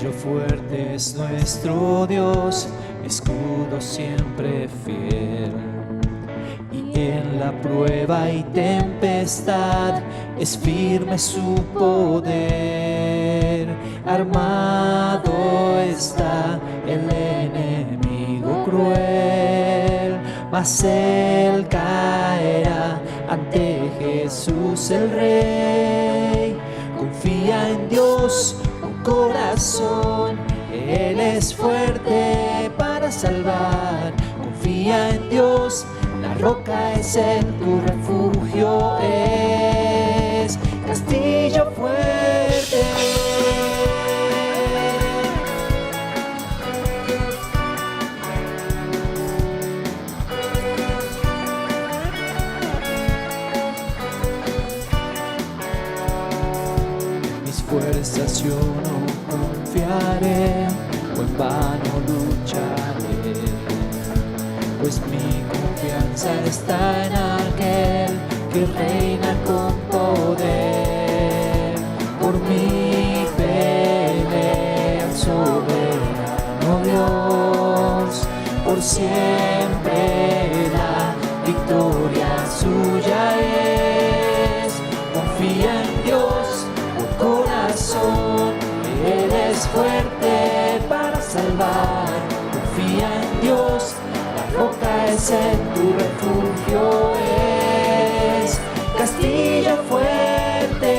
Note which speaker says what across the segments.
Speaker 1: Castillo fuerte es nuestro Dios, escudo siempre fiel. Y en la prueba y tempestad es firme su poder. Armado está el enemigo cruel, mas él caerá ante Jesús el Rey. Confía en Dios con corazón, Él es fuerte para salvar. Confía en Dios, la roca es Él, tu refugio es castillo fuerte. Fuerzas yo no confiaré, o en vano lucharé, pues mi confianza está en aquel que reina con poder. Por mí pelea el soberano Dios, por siempre la victoria suya es. Confía en Dios corazón, Él es fuerte para salvar. Confía en Dios, la roca es Él, tu refugio es castillo fuerte.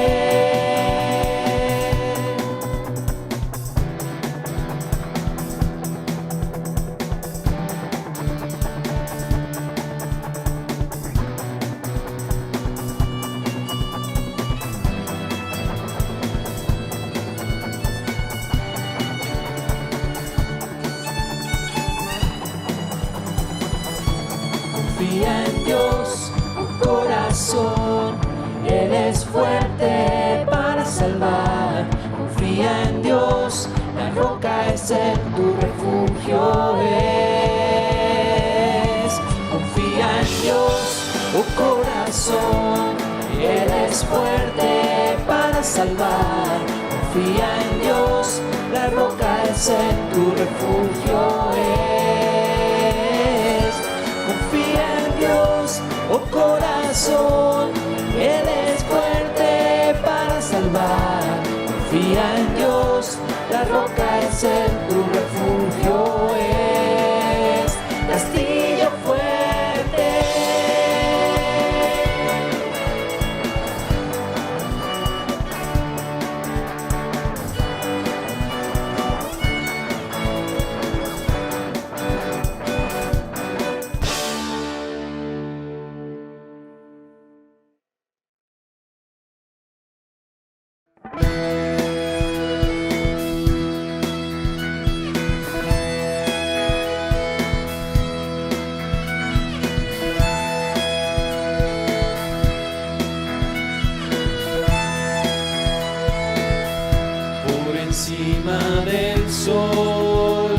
Speaker 1: Confía en Dios, tu corazón, Él es fuerte para salvar. Confía en Dios, la roca es Él, tu refugio es. Confía en Dios, tu corazón, Él es fuerte para salvar. Confía en Dios, la roca es Él, tu refugio es. Confía en Dios, oh corazón, Él es fuerte para salvar. Confía en Dios, la roca es Él, tu refugio es castillo fuerte.
Speaker 2: Encima del sol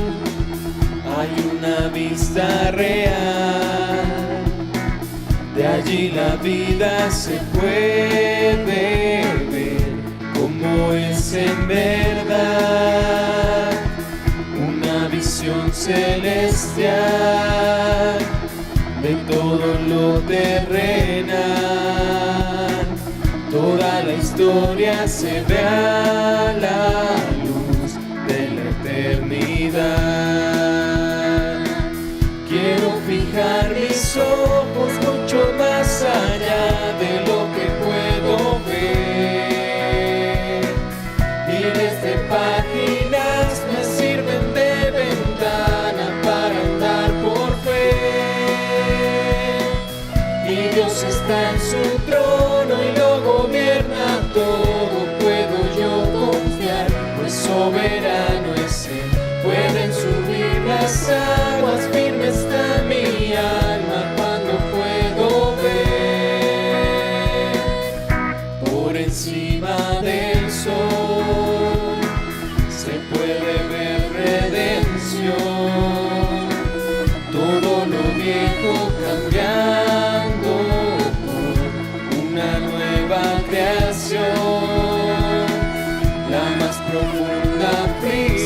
Speaker 2: hay una vista real, de allí la vida se puede ver como es en verdad, una visión celestial de todo lo terrenal. Toda la historia se ve a la luz de la eternidad. Quiero fijar mis ojos mucho más allá de lo que puedo ver. Miles de páginas me sirven de ventana para andar por fe. Mi Dios está en su trono y lo gobierna todo, puedo yo confiar, pues soberano es Él. Pueden subir las aguas, firme está mi alma cuando puedo ver. Por encima del sol se puede ver redención, todo lo viejo cambiando por una nueva creación. La más profunda prisión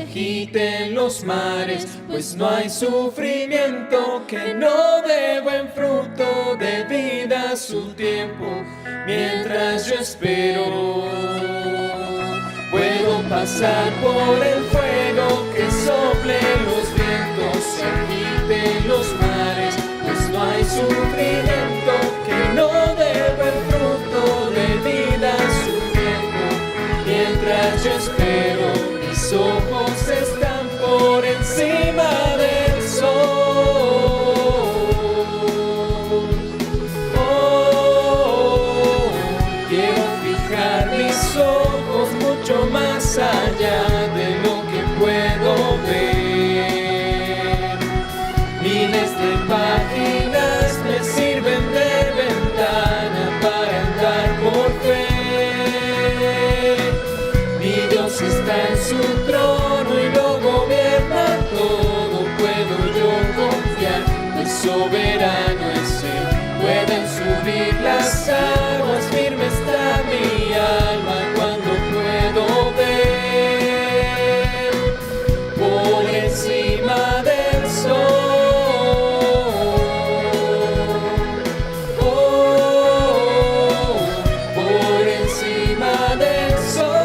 Speaker 2: agiten los mares, pues no hay sufrimiento que no dé buen fruto de vida a su tiempo. Mientras yo espero, puedo pasar por el fuego que sople los vientos, se agiten los mares, pues no hay sufrimiento que no dé buen fruto de vida a su tiempo. Mientras yo espero, mis ojos están por encima del sol. Oh, quiero fijar mis ojos mucho más allá de lo que puedo ver. Miles de páginas me sirven de ventana para andar por fe. Mi Dios está en su trono y lo gobierna todo. Puedo yo confiar, pues soberano es Él. Pueden subir las aguas, firme está mi alma cuando puedo ver por encima del sol. Oh, por encima del sol.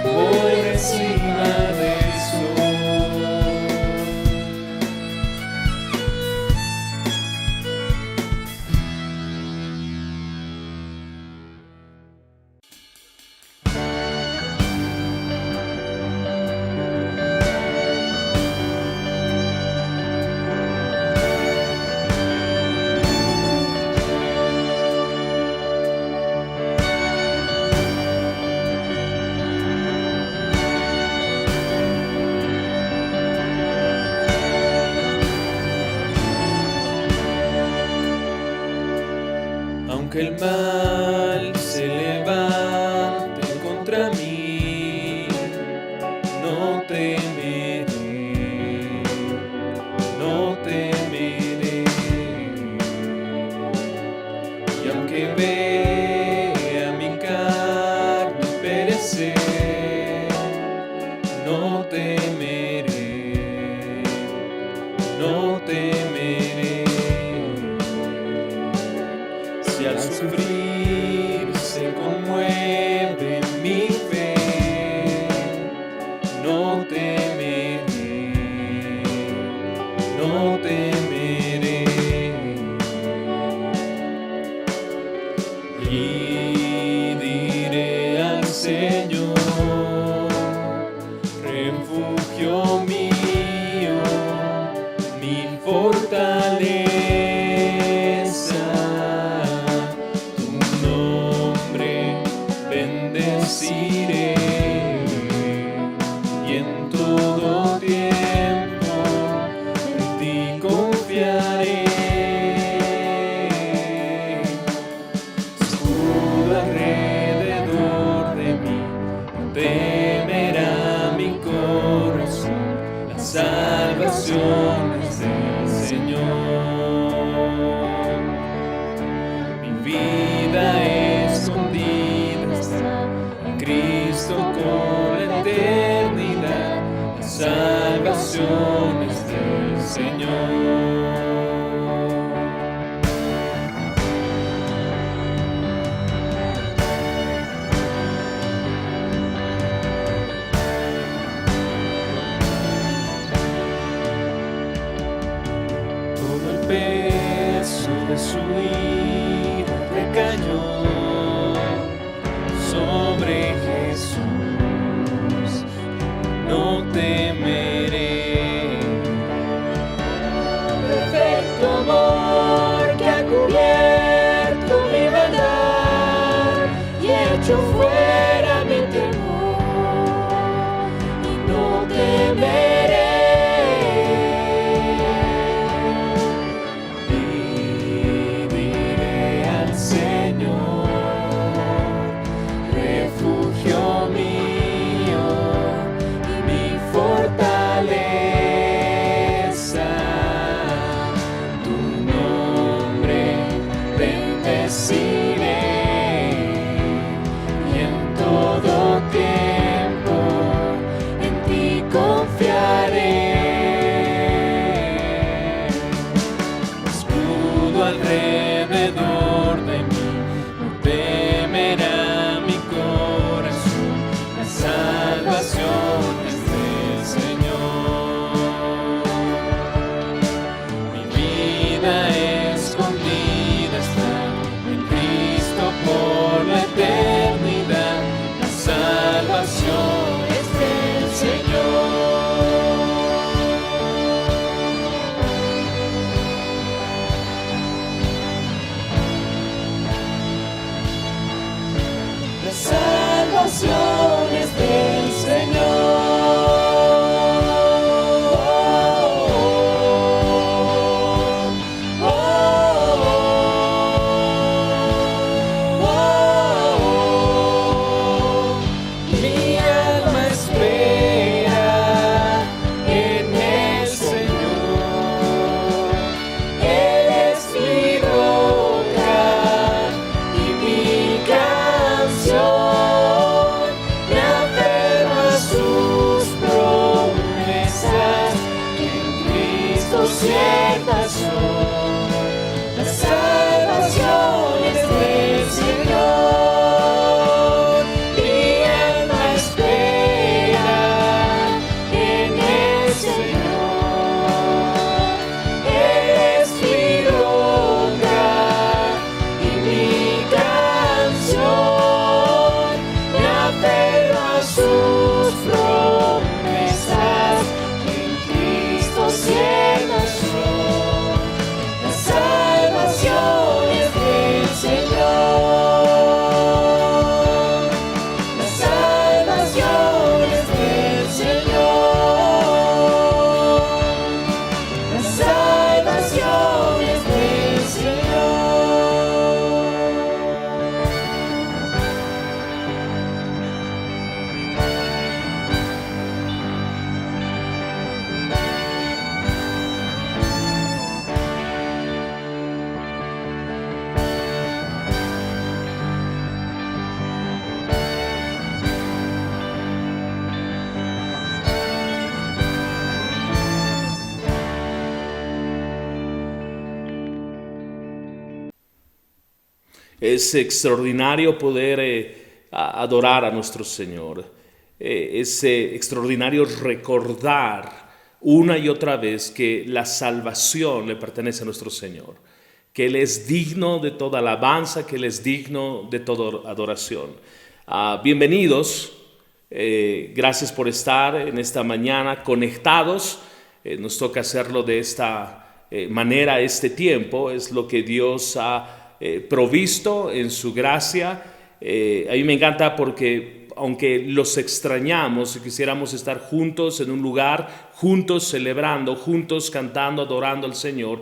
Speaker 2: Por encima del sol. Aunque el mal se levante contra mí, no temeré, no temeré. Y aunque vea mi carne perecer, no temeré, no temeré. Si al sufrir se conmueve mi fe, no temeré, no temeré. Y diré al Señor, refugio mío, mi fortaleza. Bendeciré y en todo tiempo en ti confiaré. Escudo alrededor de mí, no temerá mi corazón, la salvación es del Señor. Mi vida escondida está en Cristo con la eternidad, la salvación es del Señor. Todo el peso de su ira recayó sobre Jesús, no temeré. Perfecto amor que ha cubierto mi maldad y hecho fuera mi temor, y no temeré. Diré al Señor, refugio mío y mi fortaleza, tu nombre bendeciré
Speaker 3: Es extraordinario poder adorar a nuestro Señor. Es extraordinario recordar una y otra vez que la salvación le pertenece a nuestro Señor, que Él es digno de toda alabanza, que Él es digno de toda adoración. Bienvenidos, gracias por estar en esta mañana conectados. Nos toca hacerlo de esta manera, este tiempo, es lo que Dios ha provisto en su gracia. A mí me encanta porque aunque los extrañamos y quisiéramos estar juntos en un lugar, juntos celebrando, juntos cantando, adorando al Señor,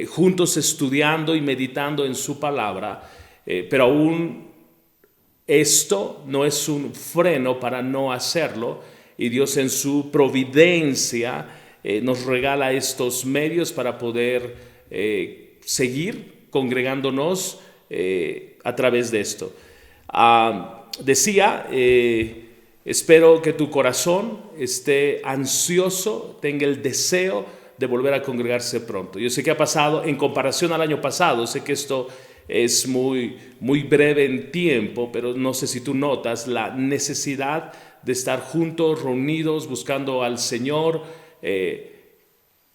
Speaker 3: juntos estudiando y meditando en su palabra, pero aún esto no es un freno para no hacerlo, y Dios en su providencia nos regala estos medios para poder seguir congregándonos a través de esto. Decía, espero que tu corazón esté ansioso, tenga el deseo de volver a congregarse pronto. Yo sé que ha pasado, en comparación al año pasado, sé que esto es muy breve en tiempo, pero no sé si tú notas la necesidad de estar juntos, reunidos, buscando al Señor,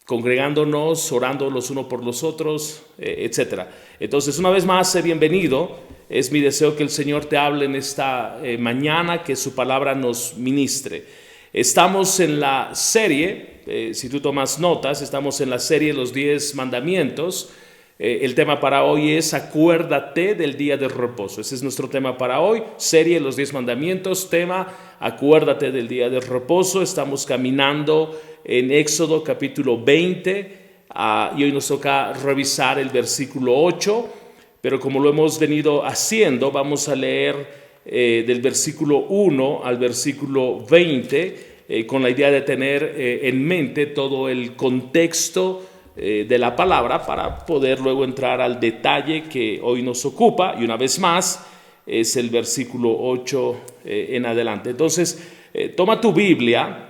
Speaker 3: congregándonos, orando los unos por los otros, etc. Entonces, una vez más, sé bienvenido. Es mi deseo que el Señor te hable en esta mañana, que su palabra nos ministre. Estamos en la serie, si tú tomas notas, estamos en la serie Los 10 Mandamientos. El tema para hoy es Acuérdate del día de reposo. Ese es nuestro tema para hoy, serie Los 10 Mandamientos, tema Acuérdate del día de reposo. Estamos caminando en Éxodo capítulo 20 y hoy nos toca revisar el versículo 8. Pero como lo hemos venido haciendo, vamos a leer del versículo 1 al versículo 20 con la idea de tener en mente todo el contexto de la palabra para poder luego entrar al detalle que hoy nos ocupa, y una vez más es el versículo 8 en adelante. Entonces, toma tu Biblia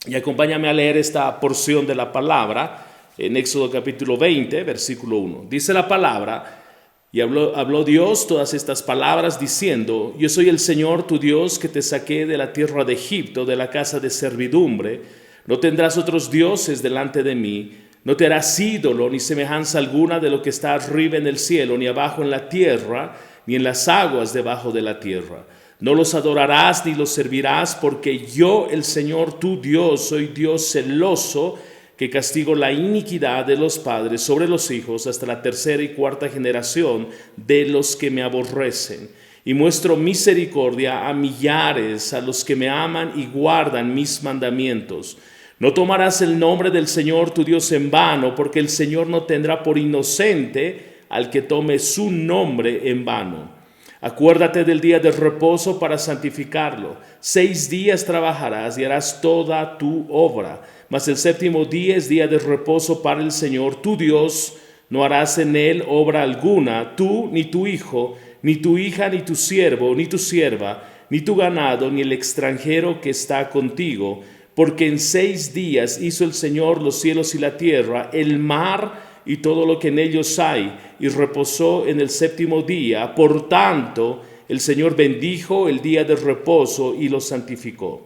Speaker 3: y acompáñame a leer esta porción de la palabra en Éxodo capítulo 20, versículo 1. Dice la palabra: y habló Dios todas estas palabras diciendo: Yo soy el Señor tu Dios que te saqué de la tierra de Egipto, de la casa de servidumbre. No tendrás otros dioses delante de mí. No te harás ídolo ni semejanza alguna de lo que está arriba en el cielo, ni abajo en la tierra, ni en las aguas debajo de la tierra. No los adorarás ni los servirás, porque yo, el Señor tu Dios, soy Dios celoso, que castigo la iniquidad de los padres sobre los hijos hasta la tercera y cuarta generación de los que me aborrecen. Y muestro misericordia a millares, a los que me aman y guardan mis mandamientos. No tomarás el nombre del Señor tu Dios en vano, porque el Señor no tendrá por inocente al que tome su nombre en vano. Acuérdate del día de reposo para santificarlo. 6 días trabajarás y harás toda tu obra, mas el séptimo día es día de reposo para el Señor tu Dios. No harás en él obra alguna, tú, ni tu hijo, ni tu hija, ni tu siervo, ni tu sierva, ni tu ganado, ni el extranjero que está contigo, porque en 6 días hizo el Señor los cielos y la tierra, el mar y todo lo que en ellos hay, y reposó en el séptimo día. Por tanto, el Señor bendijo el día de reposo y lo santificó.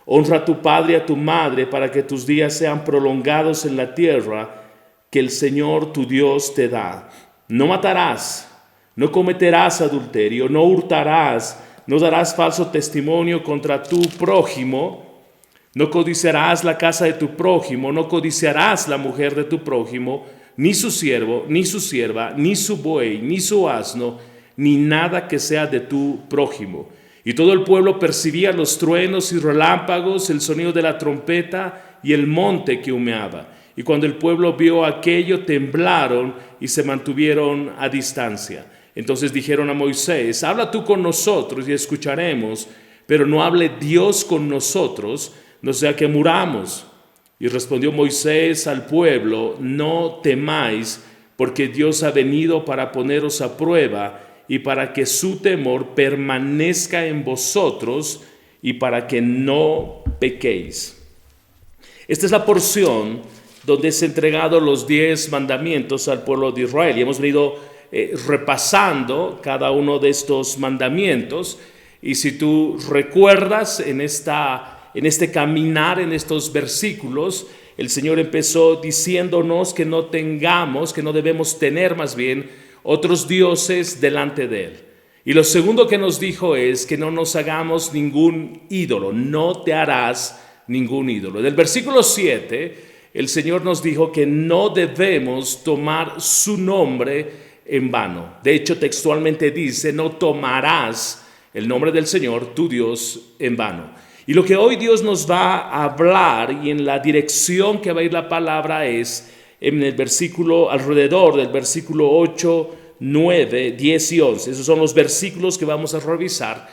Speaker 3: Honra a tu padre y a tu madre, para que tus días sean prolongados en la tierra que el Señor tu Dios te da. No matarás, no cometerás adulterio, no hurtarás, no darás falso testimonio contra tu prójimo, no codiciarás la casa de tu prójimo, no codiciarás la mujer de tu prójimo, ni su siervo, ni su sierva, ni su buey, ni su asno, ni nada que sea de tu prójimo. Y todo el pueblo percibía los truenos y relámpagos, el sonido de la trompeta y el monte que humeaba. Y cuando el pueblo vio aquello, temblaron y se mantuvieron a distancia. Entonces dijeron a Moisés: habla tú con nosotros y escucharemos, pero no hable Dios con nosotros, no sea que muramos. Y respondió Moisés al pueblo: no temáis, porque Dios ha venido para poneros a prueba, y para que su temor permanezca en vosotros, y para que no pequéis. Esta es la porción donde es entregado los 10 mandamientos al pueblo de Israel. Y hemos venido repasando cada uno de estos mandamientos. Y si tú recuerdas en este caminar, en estos versículos, el Señor empezó diciéndonos que no debemos tener más bien otros dioses delante de Él. Y lo segundo que nos dijo es que no nos hagamos ningún ídolo, no te harás ningún ídolo. En el versículo 7, el Señor nos dijo que no debemos tomar su nombre en vano. De hecho, textualmente dice, no tomarás el nombre del Señor, tu Dios, en vano. Y lo que hoy Dios nos va a hablar y en la dirección que va a ir la palabra es en el versículo, alrededor del versículo 8, 9, 10 y 11. Esos son los versículos que vamos a revisar.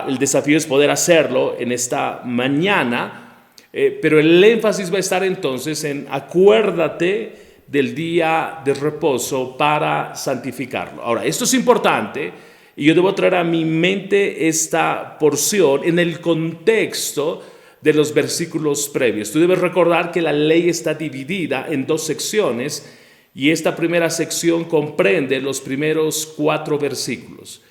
Speaker 3: El desafío es poder hacerlo en esta mañana, pero el énfasis va a estar entonces en acuérdate del día de reposo para santificarlo. Ahora, esto es importante y yo debo traer a mi mente esta porción en el contexto de los versículos previos. Tú debes recordar que la ley está dividida en dos secciones y esta primera sección comprende los primeros 4 versículos.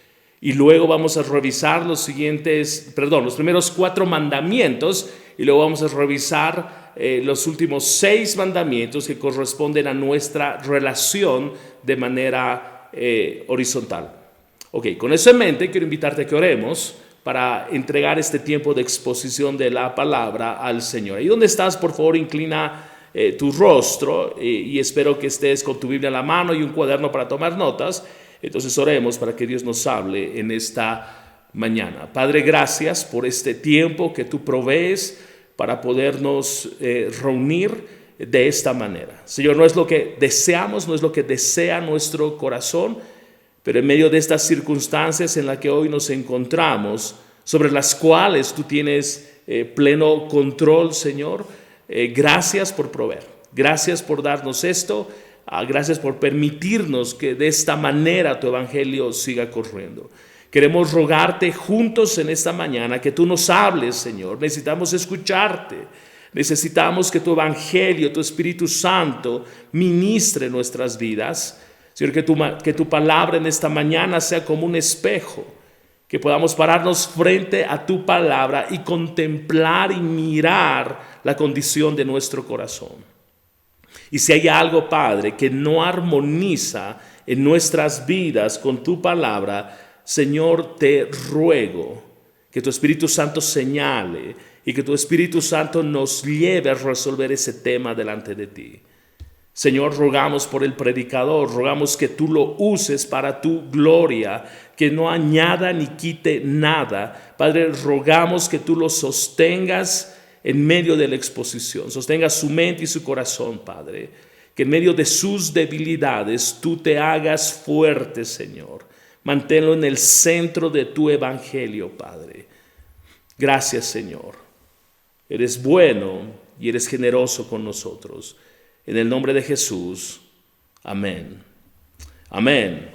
Speaker 3: Y luego vamos a revisar los primeros 4 mandamientos y luego vamos a revisar los últimos 6 mandamientos que corresponden a nuestra relación de manera horizontal. Ok, con eso en mente quiero invitarte a que oremos para entregar este tiempo de exposición de la palabra al Señor. Ahí donde estás, por favor, inclina tu rostro y espero que estés con tu Biblia en la mano y un cuaderno para tomar notas. Entonces oremos para que Dios nos hable en esta mañana. Padre, gracias por este tiempo que tú provees para podernos reunir de esta manera. Señor, no es lo que deseamos, no es lo que desea nuestro corazón, pero en medio de estas circunstancias en las que hoy nos encontramos, sobre las cuales tú tienes pleno control, Señor, gracias por proveer, gracias por darnos esto, gracias por permitirnos que de esta manera tu evangelio siga corriendo. Queremos rogarte juntos en esta mañana que tú nos hables, Señor. Necesitamos escucharte, necesitamos que tu evangelio, tu Espíritu Santo ministre nuestras vidas. Señor, que tu palabra en esta mañana sea como un espejo, que podamos pararnos frente a tu palabra y contemplar y mirar la condición de nuestro corazón. Y si hay algo, Padre, que no armoniza en nuestras vidas con tu palabra, Señor, te ruego que tu Espíritu Santo señale y que tu Espíritu Santo nos lleve a resolver ese tema delante de ti. Señor, rogamos por el predicador, rogamos que tú lo uses para tu gloria, que no añada ni quite nada. Padre, rogamos que tú lo sostengas en medio de la exposición, sostengas su mente y su corazón, Padre, que en medio de sus debilidades tú te hagas fuerte, Señor. Manténlo en el centro de tu evangelio, Padre. Gracias, Señor. Eres bueno y eres generoso con nosotros. En el nombre de Jesús, amén. Amén.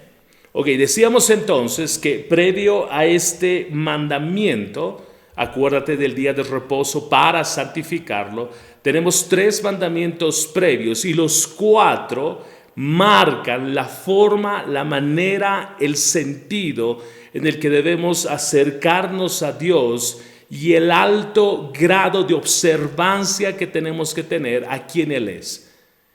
Speaker 3: Ok, decíamos entonces que previo a este mandamiento, acuérdate del día de reposo para santificarlo, tenemos 3 mandamientos previos y los 4 marcan la forma, la manera, el sentido en el que debemos acercarnos a Dios y el alto grado de observancia que tenemos que tener a quien Él es.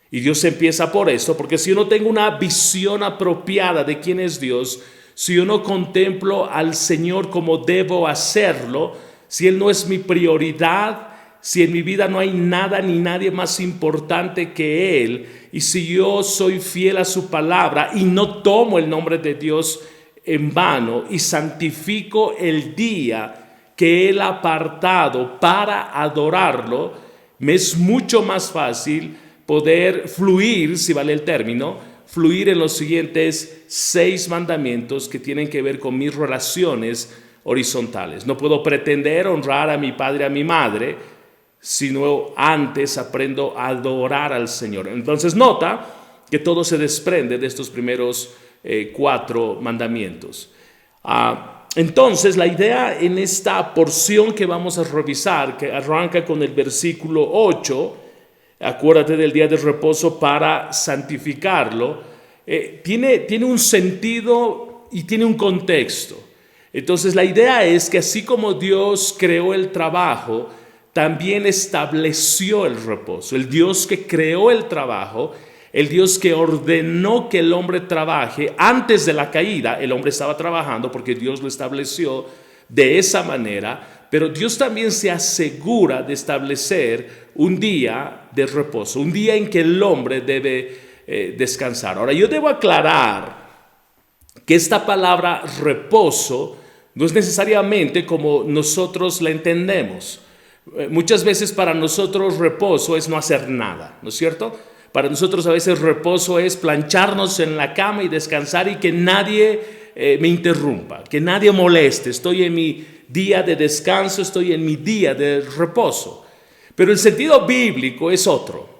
Speaker 3: Y Dios empieza por esto, porque si yo no tengo una visión apropiada de quién es Dios, si yo no contemplo al Señor como debo hacerlo, si Él no es mi prioridad, si en mi vida no hay nada ni nadie más importante que Él, y si yo soy fiel a su palabra y no tomo el nombre de Dios en vano y santifico el día que Él ha apartado para adorarlo, me es mucho más fácil poder fluir, si vale el término, fluir en los siguientes 6 mandamientos que tienen que ver con mis relaciones horizontales. No puedo pretender honrar a mi padre, a mi madre, sino antes aprendo a adorar al Señor. Entonces nota que todo se desprende de estos primeros 4 mandamientos. Entonces la idea en esta porción que vamos a revisar, que arranca con el versículo 8, acuérdate del día de reposo para santificarlo, tiene un sentido y tiene un contexto. Entonces la idea es que así como Dios creó el trabajo, también estableció el reposo. El Dios que creó el trabajo, el Dios que ordenó que el hombre trabaje, antes de la caída el hombre estaba trabajando porque Dios lo estableció de esa manera, pero Dios también se asegura de establecer un día de reposo, un día en que el hombre debe descansar. Ahora, yo debo aclarar que esta palabra reposo no es necesariamente como nosotros la entendemos. Muchas veces para nosotros reposo es no hacer nada, ¿no es cierto? Para nosotros a veces reposo es plancharnos en la cama y descansar y que nadie me interrumpa, que nadie moleste. Estoy en mi día de descanso, estoy en mi día de reposo. Pero el sentido bíblico es otro.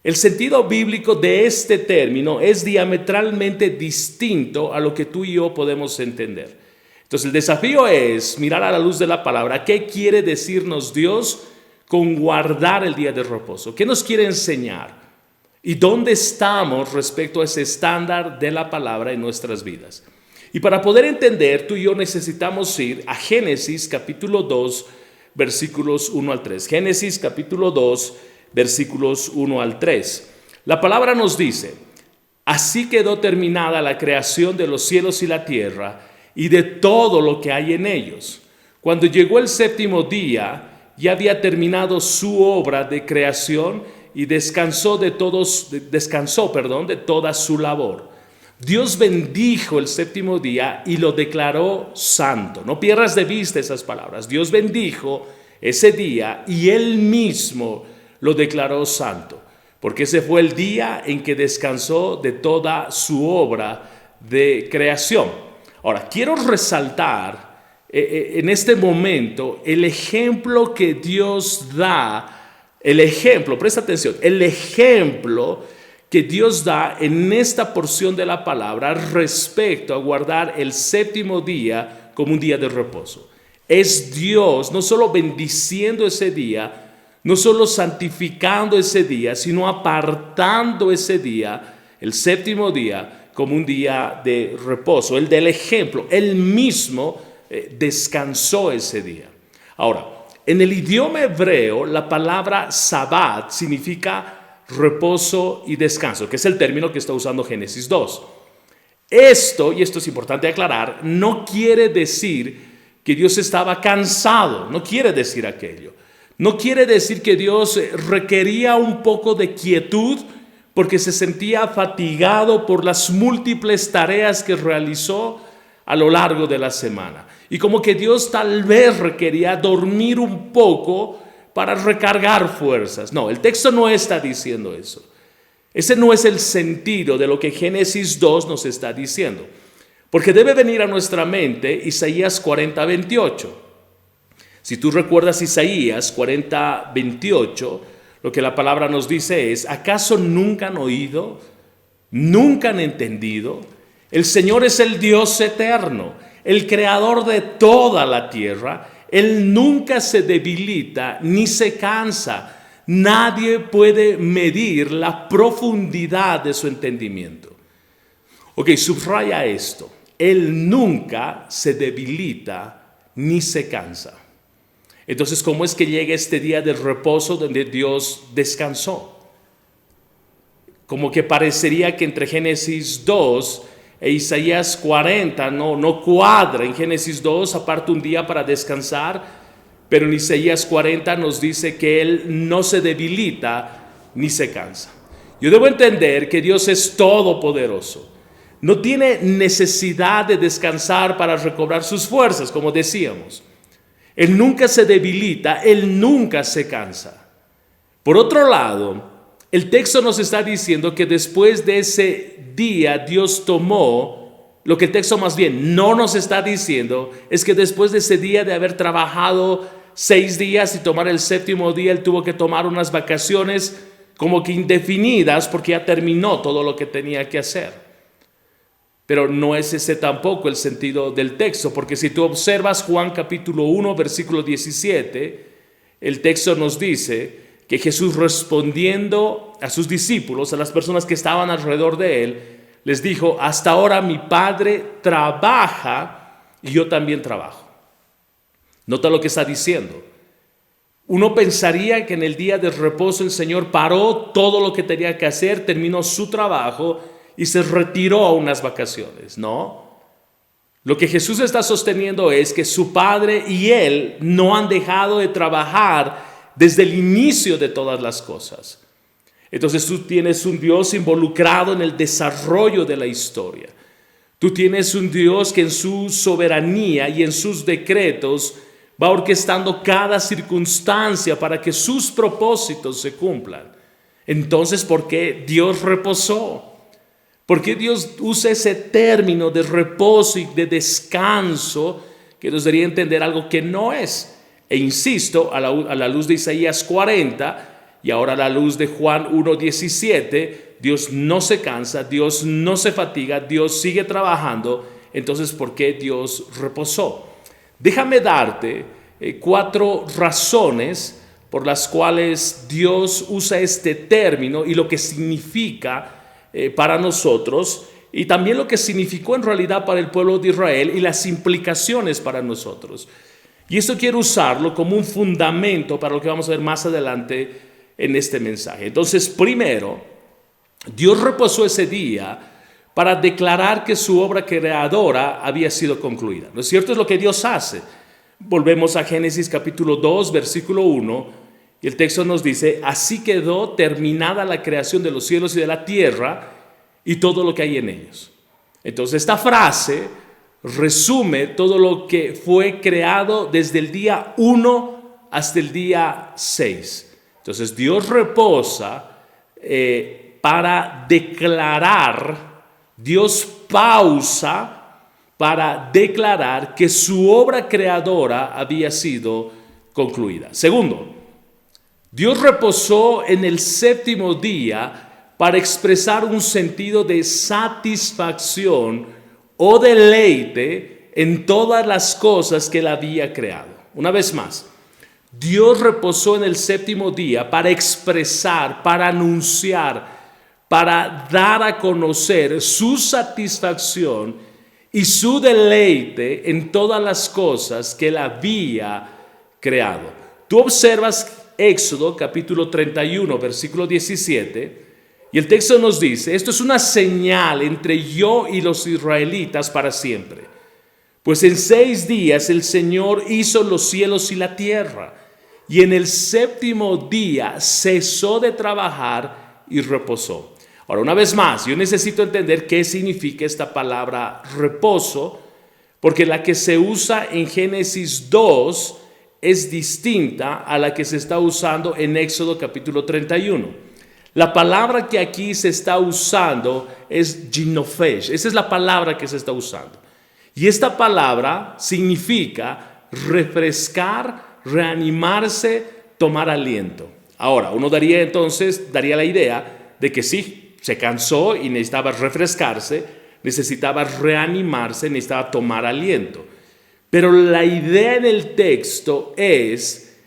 Speaker 3: El sentido bíblico de este término es diametralmente distinto a lo que tú y yo podemos entender. Entonces el desafío es mirar a la luz de la palabra qué quiere decirnos Dios con guardar el día de reposo. ¿Qué nos quiere enseñar? ¿Y dónde estamos respecto a ese estándar de la palabra en nuestras vidas? Y para poder entender, tú y yo necesitamos ir a Génesis capítulo 2, versículos 1 al 3. Génesis capítulo 2, versículos 1 al 3. La palabra nos dice: así quedó terminada la creación de los cielos y la tierra y de todo lo que hay en ellos. Cuando llegó el séptimo día, ya había terminado su obra de creación y descansó de toda su labor. Dios bendijo el séptimo día y lo declaró santo. No pierdas de vista esas palabras. Dios bendijo ese día y Él mismo lo declaró santo, porque ese fue el día en que descansó de toda su obra de creación. Ahora, quiero resaltar en este momento el ejemplo que Dios da, presta atención, el ejemplo que Dios da en esta porción de la palabra respecto a guardar el séptimo día como un día de reposo. Es Dios no solo bendiciendo ese día, no solo santificando ese día, sino apartando ese día, el séptimo día, como un día de reposo. Él da el ejemplo, Él mismo descansó ese día. Ahora, en el idioma hebreo, la palabra Sabbat significa reposo y descanso, que es el término que está usando Génesis 2. Esto, y esto es importante aclarar, no quiere decir que Dios estaba cansado, no quiere decir aquello. No quiere decir que Dios requería un poco de quietud porque se sentía fatigado por las múltiples tareas que realizó a lo largo de la semana. Y como que Dios tal vez requería dormir un poco para recargar fuerzas. No, el texto no está diciendo eso. Ese no es el sentido de lo que Génesis 2 nos está diciendo. Porque debe venir a nuestra mente Isaías 40, 28. Si tú recuerdas Isaías 40, 28, lo que la palabra nos dice es: ¿acaso nunca han oído? ¿Nunca han entendido? El Señor es el Dios eterno, el creador de toda la tierra. Él nunca se debilita ni se cansa. Nadie puede medir la profundidad de su entendimiento. Ok, subraya esto. Él nunca se debilita ni se cansa. Entonces, ¿cómo es que llega este día de reposo donde Dios descansó? Como que parecería que entre Génesis 2 e Isaías 40 no cuadra. En Génesis 2 aparta un día para descansar, pero en Isaías 40 nos dice que Él no se debilita ni se cansa. Yo debo entender que Dios es todopoderoso. No tiene necesidad de descansar para recobrar sus fuerzas, como decíamos. Él nunca se debilita, Él nunca se cansa. Por otro lado, el texto nos está diciendo que después de ese día Dios tomó, lo que el texto más bien no nos está diciendo es que después de ese día de haber trabajado 6 días y tomar el séptimo día, Él tuvo que tomar unas vacaciones como que indefinidas porque ya terminó todo lo que tenía que hacer. Pero no es ese tampoco el sentido del texto, porque si tú observas Juan capítulo 1, versículo 17, el texto nos dice que Jesús, respondiendo a sus discípulos, a las personas que estaban alrededor de Él, les dijo, hasta ahora mi padre trabaja y yo también trabajo. Nota lo que está diciendo. Uno pensaría que en el día de reposo el Señor paró todo lo que tenía que hacer, terminó su trabajo y se retiró a unas vacaciones. No. Lo que Jesús está sosteniendo es que su Padre y Él no han dejado de trabajar desde el inicio de todas las cosas. Entonces tú tienes un Dios involucrado en el desarrollo de la historia. Tú tienes un Dios que en su soberanía y en sus decretos va orquestando cada circunstancia para que sus propósitos se cumplan. Entonces, ¿por qué Dios reposó? ¿Por qué Dios usa ese término de reposo y de descanso que nos daría a entender algo que no es? E insisto, a la luz de Isaías 40 y ahora a la luz de Juan 1:17, Dios no se cansa, Dios no se fatiga, Dios sigue trabajando. Entonces, ¿por qué Dios reposó? Déjame darte 4 razones por las cuales Dios usa este término y lo que significa para nosotros, y también lo que significó en realidad para el pueblo de Israel y las implicaciones para nosotros. Y esto quiero usarlo como un fundamento para lo que vamos a ver más adelante en este mensaje. Entonces, primero, Dios reposó ese día para declarar que su obra creadora había sido concluida. ¿No es cierto? Es lo que Dios hace. Volvemos a Génesis capítulo 2, versículo 1, y el texto nos dice, así quedó terminada la creación de los cielos y de la tierra y todo lo que hay en ellos. Entonces esta frase resume todo lo que fue creado desde el día 1 hasta el día 6. Entonces Dios reposa para declarar, Dios pausa para declarar que su obra creadora había sido concluida. Segundo, Dios reposó en el séptimo día para expresar un sentido de satisfacción o deleite en todas las cosas que Él había creado. Una vez más, Dios reposó en el séptimo día para expresar, para anunciar, para dar a conocer su satisfacción y su deleite en todas las cosas que Él había creado. Tú observas Éxodo capítulo 31, versículo 17, y el texto nos dice, esto es una señal entre yo y los israelitas para siempre. Pues en 6 días el Señor hizo los cielos y la tierra, y en el séptimo día cesó de trabajar y reposó. Ahora, una vez más, yo necesito entender qué significa esta palabra reposo, porque la que se usa en Génesis 2 es distinta a la que se está usando en Éxodo capítulo 31. La palabra que aquí se está usando es ginofesh. Esa es la palabra que se está usando. Y esta palabra significa refrescar, reanimarse, tomar aliento. Ahora, uno daría la idea de que sí, se cansó y necesitaba refrescarse, necesitaba reanimarse, necesitaba tomar aliento. Pero la idea en el texto es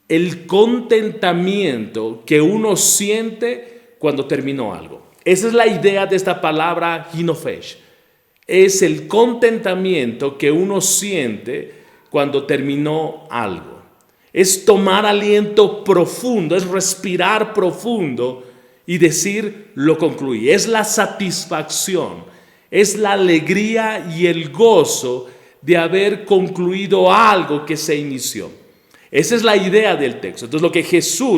Speaker 3: el contentamiento que uno siente cuando terminó algo. Esa es la idea de esta palabra ginofesh. Es el contentamiento que uno siente cuando terminó algo. Es tomar aliento profundo, es respirar profundo y decir lo concluí. Es la satisfacción, es la alegría y el gozo de haber concluido algo que se inició. Esa es la idea del texto. Entonces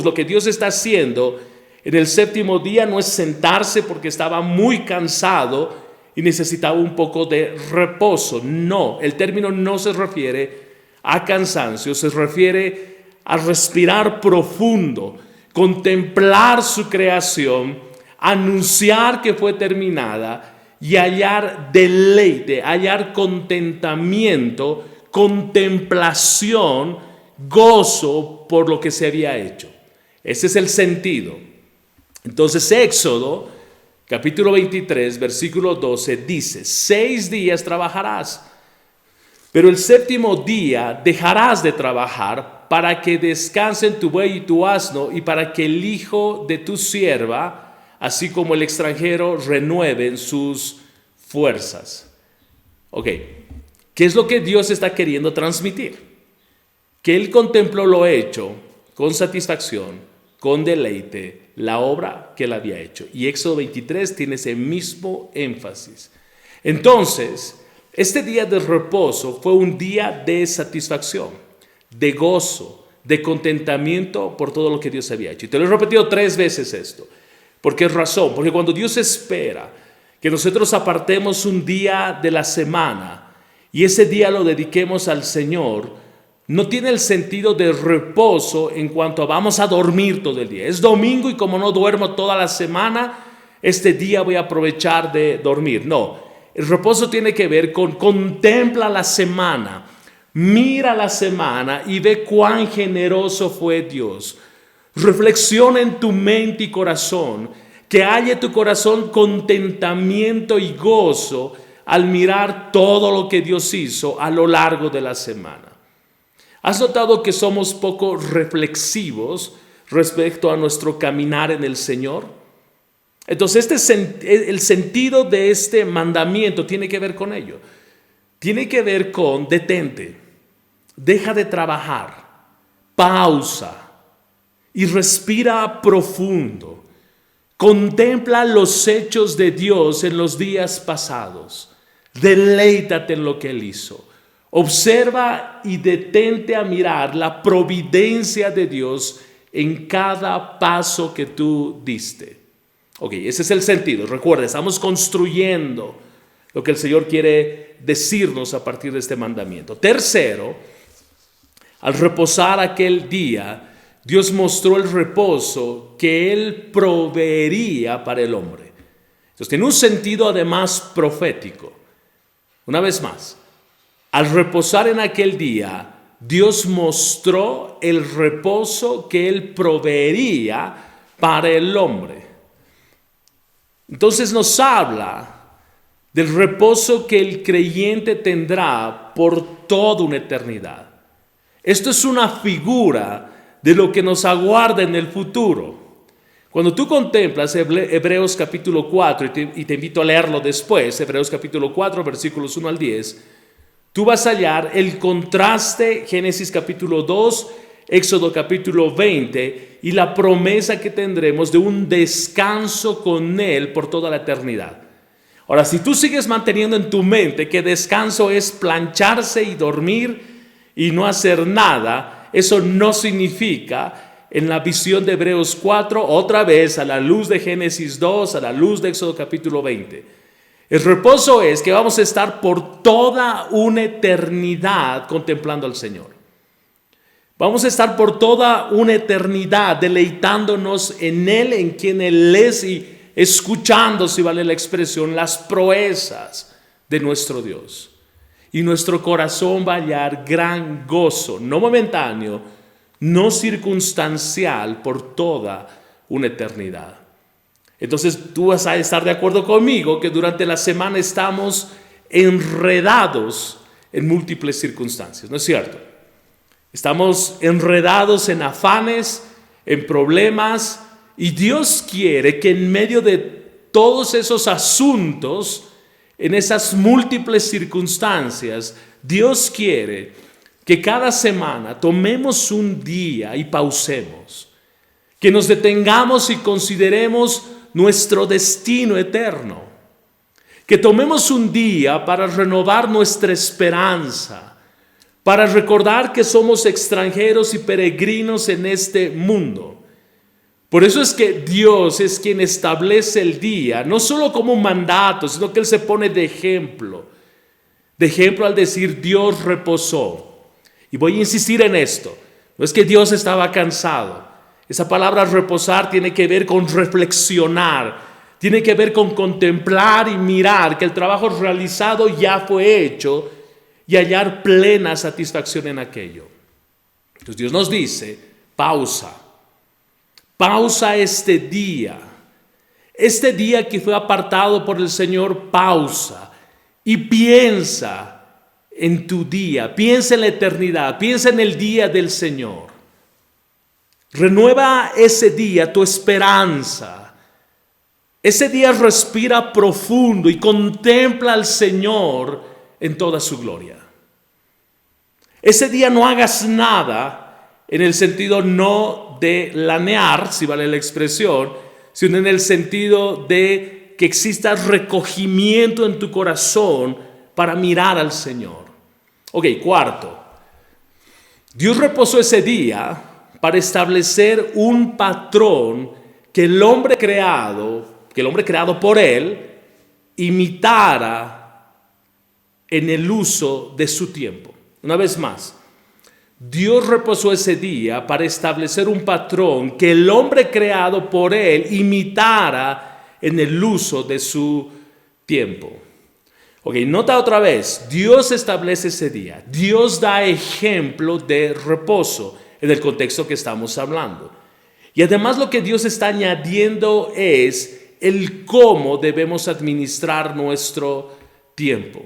Speaker 3: lo que Dios está haciendo en el séptimo día no es sentarse porque estaba muy cansado y necesitaba un poco de reposo. No, el término no se refiere a cansancio, se refiere a respirar profundo, contemplar su creación, anunciar que fue terminada y hallar deleite, hallar contentamiento, contemplación, gozo por lo que se había hecho. Ese es el sentido. Entonces Éxodo capítulo 23 versículo 12 dice, 6 días trabajarás, pero el séptimo día dejarás de trabajar para que descansen tu buey y tu asno y para que el hijo de tu sierva así como el extranjero renueven sus fuerzas. Ok, ¿qué es lo que Dios está queriendo transmitir? Que Él contempló lo hecho con satisfacción, con deleite, la obra que Él había hecho. Y Éxodo 23 tiene ese mismo énfasis. Entonces, este día de reposo fue un día de satisfacción, de gozo, de contentamiento por todo lo que Dios había hecho. Y te lo he repetido 3 veces esto. ¿Por qué razón? Porque cuando Dios espera que nosotros apartemos un día de la semana y ese día lo dediquemos al Señor, no tiene el sentido de reposo en cuanto a vamos a dormir todo el día. Es domingo y como no duermo toda la semana, este día voy a aprovechar de dormir. No, el reposo tiene que ver con contempla la semana, mira la semana y ve cuán generoso fue Dios. Reflexiona en tu mente y corazón, que haya tu corazón contentamiento y gozo al mirar todo lo que Dios hizo a lo largo de la semana. ¿Has notado que somos poco reflexivos respecto a nuestro caminar en el Señor? Entonces el sentido de este mandamiento tiene que ver con ello. Tiene que ver con detente, deja de trabajar, pausa y respira profundo. Contempla los hechos de Dios en los días pasados. Deleítate en lo que Él hizo. Observa y detente a mirar la providencia de Dios en cada paso que tú diste. Ok, ese es el sentido. Recuerda, estamos construyendo lo que el Señor quiere decirnos a partir de este mandamiento. Tercero, al reposar aquel día, Dios mostró el reposo que Él proveería para el hombre. Entonces tiene un sentido además profético. Una vez más, al reposar en aquel día, Dios mostró el reposo que Él proveería para el hombre. Entonces nos habla del reposo que el creyente tendrá por toda una eternidad. Esto es una figura de lo que nos aguarda en el futuro. Cuando tú contemplas Hebreos capítulo 4, y te invito a leerlo después, Hebreos capítulo 4, versículos 1 al 10, tú vas a hallar el contraste, Génesis capítulo 2, Éxodo capítulo 20, y la promesa que tendremos de un descanso con Él por toda la eternidad. Ahora, si tú sigues manteniendo en tu mente que descanso es plancharse y dormir y no hacer nada, eso no significa, en la visión de Hebreos 4, otra vez a la luz de Génesis 2, a la luz de Éxodo capítulo 20. El reposo es que vamos a estar por toda una eternidad contemplando al Señor. Vamos a estar por toda una eternidad deleitándonos en Él, en quien Él es y escuchando, si vale la expresión, las proezas de nuestro Dios. Y nuestro corazón va a hallar gran gozo, no momentáneo, no circunstancial, por toda una eternidad. Entonces tú vas a estar de acuerdo conmigo que durante la semana estamos enredados en múltiples circunstancias, ¿no es cierto? Estamos enredados en afanes, en problemas, y Dios quiere que en medio de todos esos asuntos, en esas múltiples circunstancias, Dios quiere que cada semana tomemos un día y pausemos, que nos detengamos y consideremos nuestro destino eterno, que tomemos un día para renovar nuestra esperanza, para recordar que somos extranjeros y peregrinos en este mundo. Por eso es que Dios es quien establece el día, no solo como un mandato, sino que Él se pone de ejemplo al decir Dios reposó. Y voy a insistir en esto, no es que Dios estaba cansado. Esa palabra reposar tiene que ver con reflexionar, tiene que ver con contemplar y mirar que el trabajo realizado ya fue hecho y hallar plena satisfacción en aquello. Entonces Dios nos dice, pausa este día que fue apartado por el Señor, pausa y piensa en tu día, piensa en la eternidad, piensa en el día del Señor. Renueva ese día tu esperanza, Ese día respira profundo y contempla al Señor en toda su gloria. Ese día no hagas nada en el sentido no de lanear, si vale la expresión, sino en el sentido de que exista recogimiento en tu corazón para mirar al Señor. Ok, cuarto. Dios reposó ese día para establecer un patrón que el hombre creado por Él, imitara en el uso de su tiempo. Una vez más, Dios reposó ese día para establecer un patrón que el hombre creado por Él imitara en el uso de su tiempo. Ok, nota otra vez, Dios establece ese día, Dios da ejemplo de reposo en el contexto que estamos hablando. Y además lo que Dios está añadiendo es el cómo debemos administrar nuestro tiempo.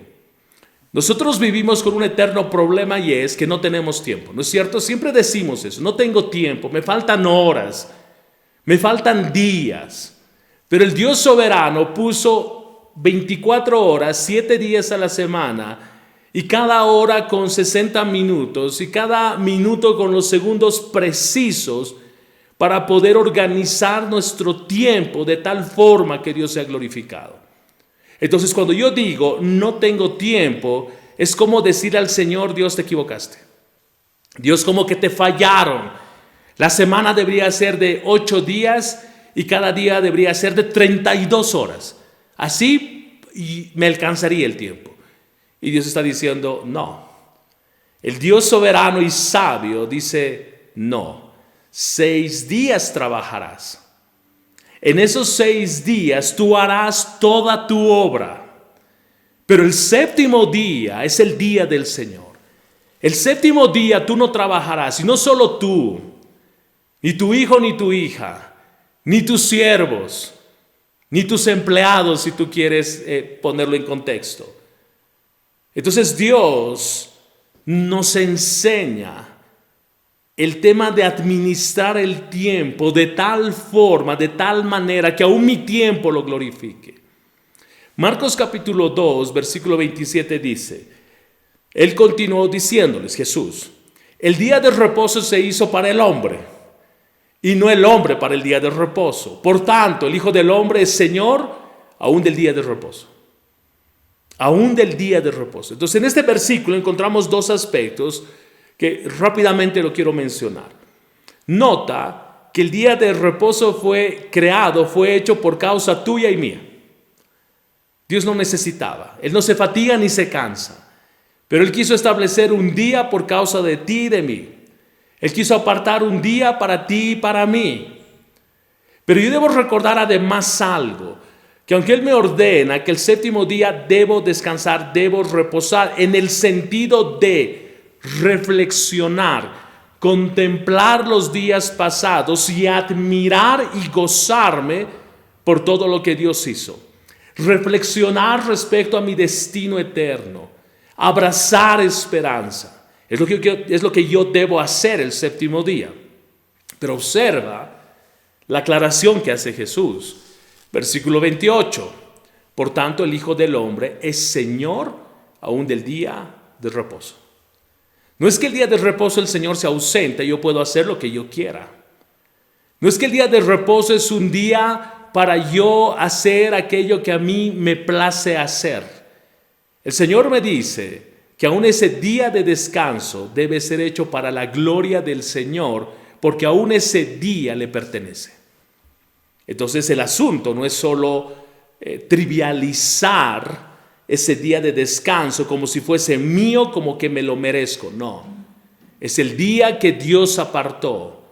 Speaker 3: Nosotros vivimos con un eterno problema y es que no tenemos tiempo, ¿no es cierto? Siempre decimos eso, no tengo tiempo, me faltan horas, me faltan días. Pero el Dios soberano puso 24 horas, 7 días a la semana, y cada hora con 60 minutos, y cada minuto con los segundos precisos para poder organizar nuestro tiempo de tal forma que Dios sea glorificado. Entonces, cuando yo digo no tengo tiempo, es como decir al Señor: Dios, te equivocaste. Dios, como que te fallaron. La semana debería ser de 8 días y cada día debería ser de 32 horas. Así me alcanzaría el tiempo. Y Dios está diciendo no. El Dios soberano y sabio dice no. 6 días trabajarás. En esos 6 días tú harás toda tu obra. Pero el séptimo día es el día del Señor. El séptimo día tú no trabajarás, y no solo tú, ni tu hijo ni tu hija, ni tus siervos, ni tus empleados, si tú quieres ponerlo en contexto. Entonces Dios nos enseña el tema de administrar el tiempo de tal forma, de tal manera que aún mi tiempo lo glorifique. Marcos capítulo 2, versículo 27 dice, Él continuó diciéndoles, Jesús, el día de reposo se hizo para el hombre, y no el hombre para el día de reposo. Por tanto, el Hijo del Hombre es Señor aún del día de reposo. Aún del día de reposo. Entonces, en este versículo encontramos 2 aspectos que rápidamente lo quiero mencionar. Nota que el día de reposo fue hecho por causa tuya y mía. Dios no necesitaba, Él no se fatiga ni se cansa, pero Él quiso establecer un día por causa de ti y de mí. Él quiso apartar un día para ti y para mí. Pero yo debo recordar además algo, que aunque Él me ordena que el séptimo día debo descansar, debo reposar, en el sentido de reflexionar, contemplar los días pasados y admirar y gozarme por todo lo que Dios hizo. Reflexionar respecto a mi destino eterno, abrazar esperanza. Es lo que yo debo hacer el séptimo día. Pero observa la aclaración que hace Jesús. Versículo 28. Por tanto, el Hijo del Hombre es Señor aún del día de reposo. No es que el día de reposo el Señor se ausente y yo puedo hacer lo que yo quiera. No es que el día de reposo es un día para yo hacer aquello que a mí me place hacer. El Señor me dice que aún ese día de descanso debe ser hecho para la gloria del Señor, porque aún ese día le pertenece. Entonces el asunto no es solo trivializar ese día de descanso como si fuese mío, como que me lo merezco. No, es el día que Dios apartó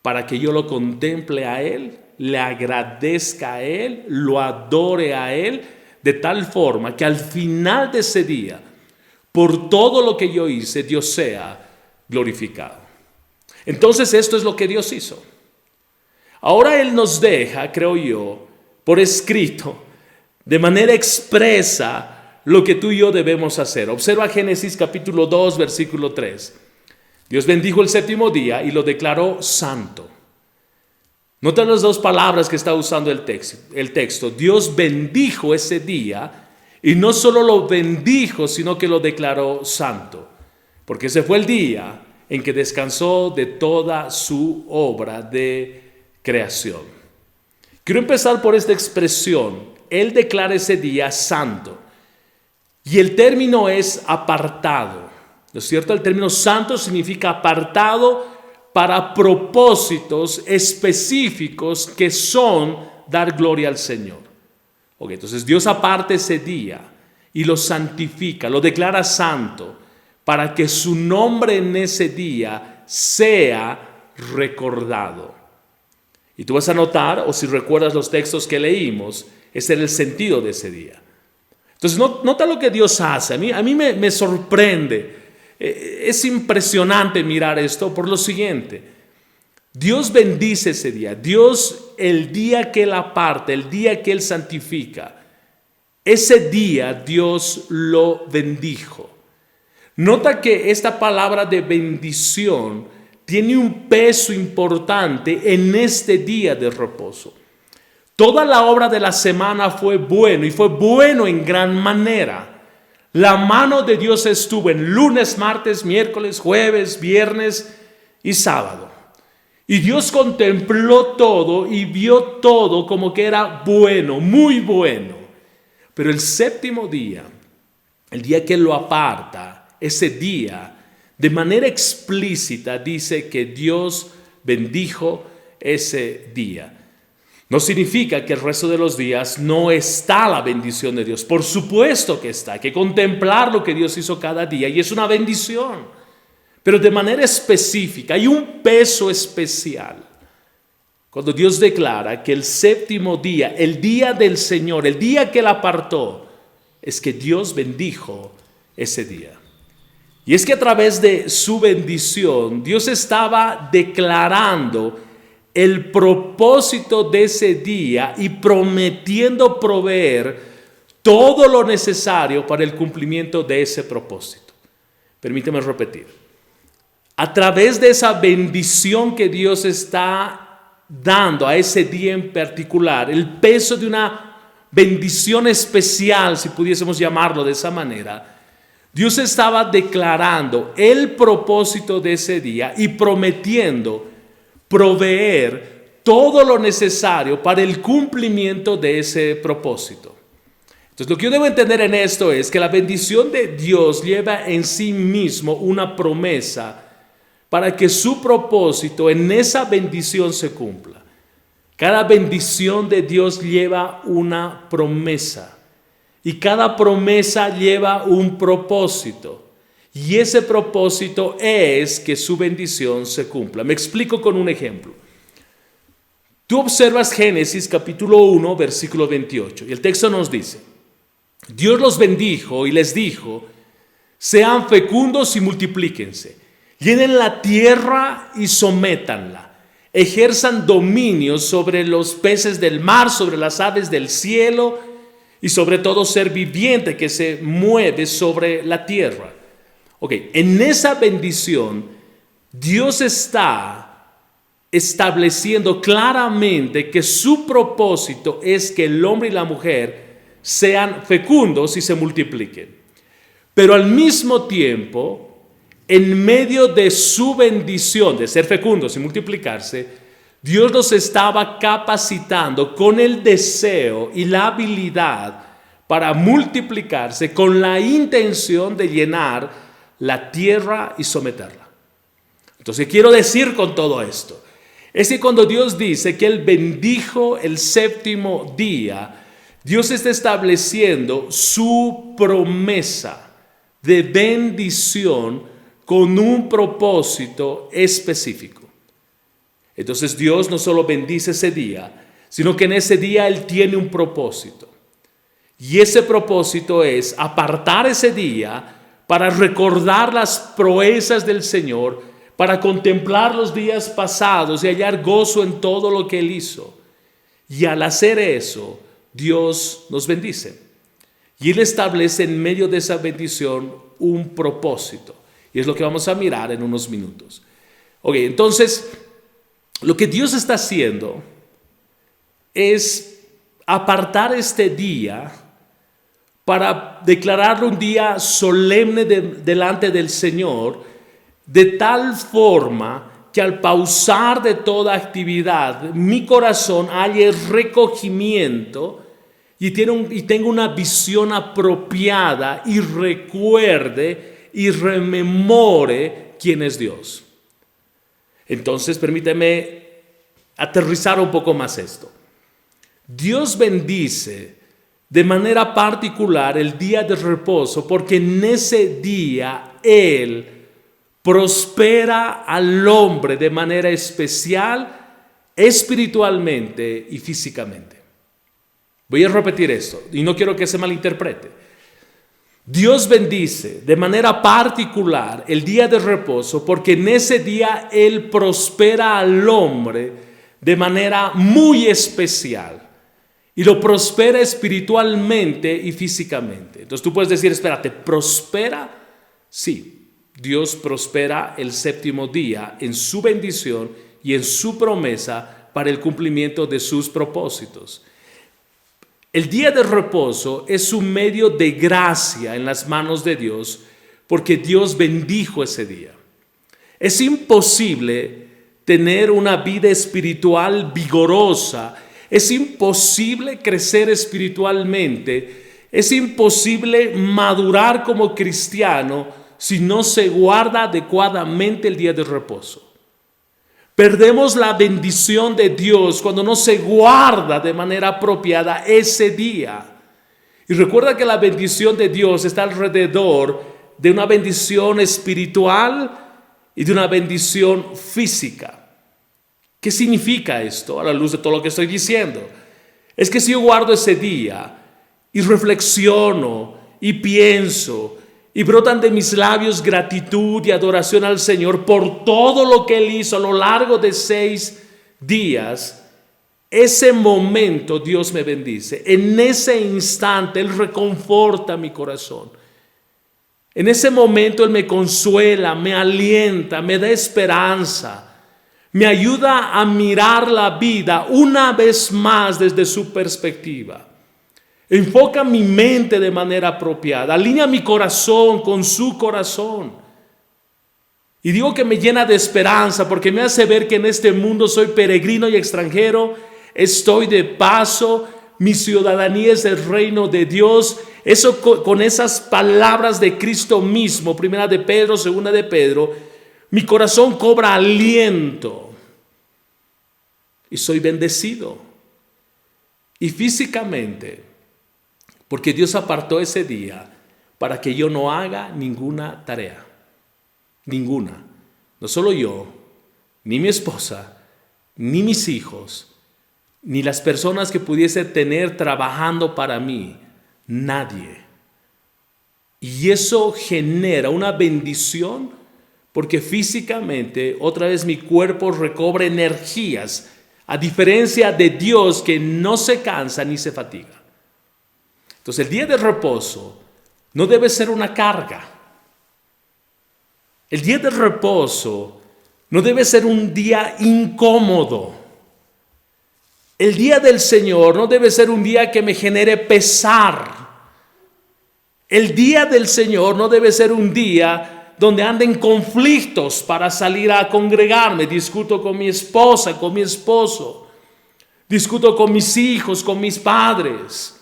Speaker 3: para que yo lo contemple a Él, le agradezca a Él, lo adore a Él, de tal forma que al final de ese día, por todo lo que yo hice, Dios sea glorificado. Entonces esto es lo que Dios hizo. Ahora Él nos deja, creo yo, por escrito, de manera expresa, lo que tú y yo debemos hacer. Observa Génesis capítulo 2, versículo 3. Dios bendijo el séptimo día y lo declaró santo. Nota las dos palabras que está usando el texto. Dios bendijo ese día y no solo lo bendijo, sino que lo declaró santo. Porque ese fue el día en que descansó de toda su obra de creación. Quiero empezar por esta expresión. Él declara ese día santo. Y el término es apartado. ¿No es cierto? El término santo significa apartado para propósitos específicos que son dar gloria al Señor. Okay, entonces Dios aparta ese día y lo santifica, lo declara santo para que su nombre en ese día sea recordado. Y tú vas a notar, o si recuerdas los textos que leímos, ese era el sentido de ese día. Entonces nota lo que Dios hace. A mí me sorprende. Es impresionante mirar esto por lo siguiente. Dios bendice ese día. Dios, el día que Él aparta, el día que Él santifica, ese día Dios lo bendijo. Nota que esta palabra de bendición tiene un peso importante en este día de reposo. Toda la obra de la semana fue bueno y fue bueno en gran manera. La mano de Dios estuvo en lunes, martes, miércoles, jueves, viernes y sábado. Y Dios contempló todo y vio todo como que era bueno, muy bueno. Pero el séptimo día, el día que lo aparta, ese día, de manera explícita dice que Dios bendijo ese día. No significa que el resto de los días no está la bendición de Dios. Por supuesto que está. Hay que contemplar lo que Dios hizo cada día y es una bendición. Pero de manera específica, hay un peso especial. Cuando Dios declara que el séptimo día, el día del Señor, el día que Él apartó, es que Dios bendijo ese día. Y es que a través de su bendición, Dios estaba declarando el propósito de ese día y prometiendo proveer todo lo necesario para el cumplimiento de ese propósito. Permíteme repetir. A través de esa bendición que Dios está dando a ese día en particular, el peso de una bendición especial, si pudiésemos llamarlo de esa manera, Dios estaba declarando el propósito de ese día y prometiendo proveer todo lo necesario para el cumplimiento de ese propósito. Entonces, lo que yo debo entender en esto es que la bendición de Dios lleva en sí mismo una promesa para que su propósito en esa bendición se cumpla. Cada bendición de Dios lleva una promesa y cada promesa lleva un propósito. Y ese propósito es que su bendición se cumpla. Me explico con un ejemplo. Tú observas Génesis capítulo 1, versículo 28. Y el texto nos dice, Dios los bendijo y les dijo, sean fecundos y multiplíquense, llenen la tierra y sométanla, ejerzan dominio sobre los peces del mar, sobre las aves del cielo y sobre todo ser viviente que se mueve sobre la tierra. Ok, en esa bendición, Dios está estableciendo claramente que su propósito es que el hombre y la mujer sean fecundos y se multipliquen. Pero al mismo tiempo, en medio de su bendición de ser fecundos y multiplicarse, Dios los estaba capacitando con el deseo y la habilidad para multiplicarse con la intención de llenar la tierra y someterla. Entonces, ¿qué quiero decir con todo esto? Es que cuando Dios dice que Él bendijo el séptimo día, Dios está estableciendo su promesa de bendición con un propósito específico. Entonces, Dios no solo bendice ese día, sino que en ese día Él tiene un propósito. Y ese propósito es apartar ese día para recordar las proezas del Señor, para contemplar los días pasados y hallar gozo en todo lo que Él hizo. Y al hacer eso, Dios nos bendice. Y Él establece en medio de esa bendición un propósito. Y es lo que vamos a mirar en unos minutos. Ok, entonces, lo que Dios está haciendo es apartar este día para declararlo un día solemne delante del Señor, de tal forma que al pausar de toda actividad, mi corazón haya recogimiento y tenga una visión apropiada y recuerde y rememore quién es Dios. Entonces, permíteme aterrizar un poco más esto. Dios bendice de manera particular el día de reposo porque en ese día Él prospera al hombre de manera especial, espiritualmente y físicamente. Voy a repetir esto y no quiero que se malinterprete. Dios bendice de manera particular el día de reposo porque en ese día Él prospera al hombre de manera muy especial y lo prospera espiritualmente y físicamente. Entonces tú puedes decir, espérate, ¿prospera? Sí, Dios prospera el séptimo día en su bendición y en su promesa para el cumplimiento de sus propósitos. El día de reposo es un medio de gracia en las manos de Dios porque Dios bendijo ese día. Es imposible tener una vida espiritual vigorosa, es imposible crecer espiritualmente, es imposible madurar como cristiano si no se guarda adecuadamente el día de reposo. Perdemos la bendición de Dios cuando no se guarda de manera apropiada ese día. Y recuerda que la bendición de Dios está alrededor de una bendición espiritual y de una bendición física. ¿Qué significa esto a la luz de todo lo que estoy diciendo? Es que si yo guardo ese día y reflexiono y pienso y brotan de mis labios gratitud y adoración al Señor por todo lo que Él hizo a lo largo de 6 días, ese momento Dios me bendice. En ese instante Él reconforta mi corazón. En ese momento Él me consuela, me alienta, me da esperanza, me ayuda a mirar la vida una vez más desde su perspectiva. Enfoca mi mente de manera apropiada, alinea mi corazón con su corazón. Y digo que me llena de esperanza porque me hace ver que en este mundo soy peregrino y extranjero, estoy de paso, mi ciudadanía es el reino de Dios. Eso con esas palabras de Cristo mismo, primera de Pedro, segunda de Pedro, mi corazón cobra aliento y soy bendecido. Y físicamente, porque Dios apartó ese día para que yo no haga ninguna tarea. Ninguna. No solo yo, ni mi esposa, ni mis hijos, ni las personas que pudiese tener trabajando para mí. Nadie. Y eso genera una bendición porque físicamente otra vez mi cuerpo recobra energías, a diferencia de Dios que no se cansa ni se fatiga. Entonces el día de reposo no debe ser una carga. El día de reposo no debe ser un día incómodo. El día del Señor no debe ser un día que me genere pesar. El día del Señor no debe ser un día donde anden conflictos para salir a congregarme. Discuto con mi esposa, con mi esposo. Discuto con mis hijos, con mis padres.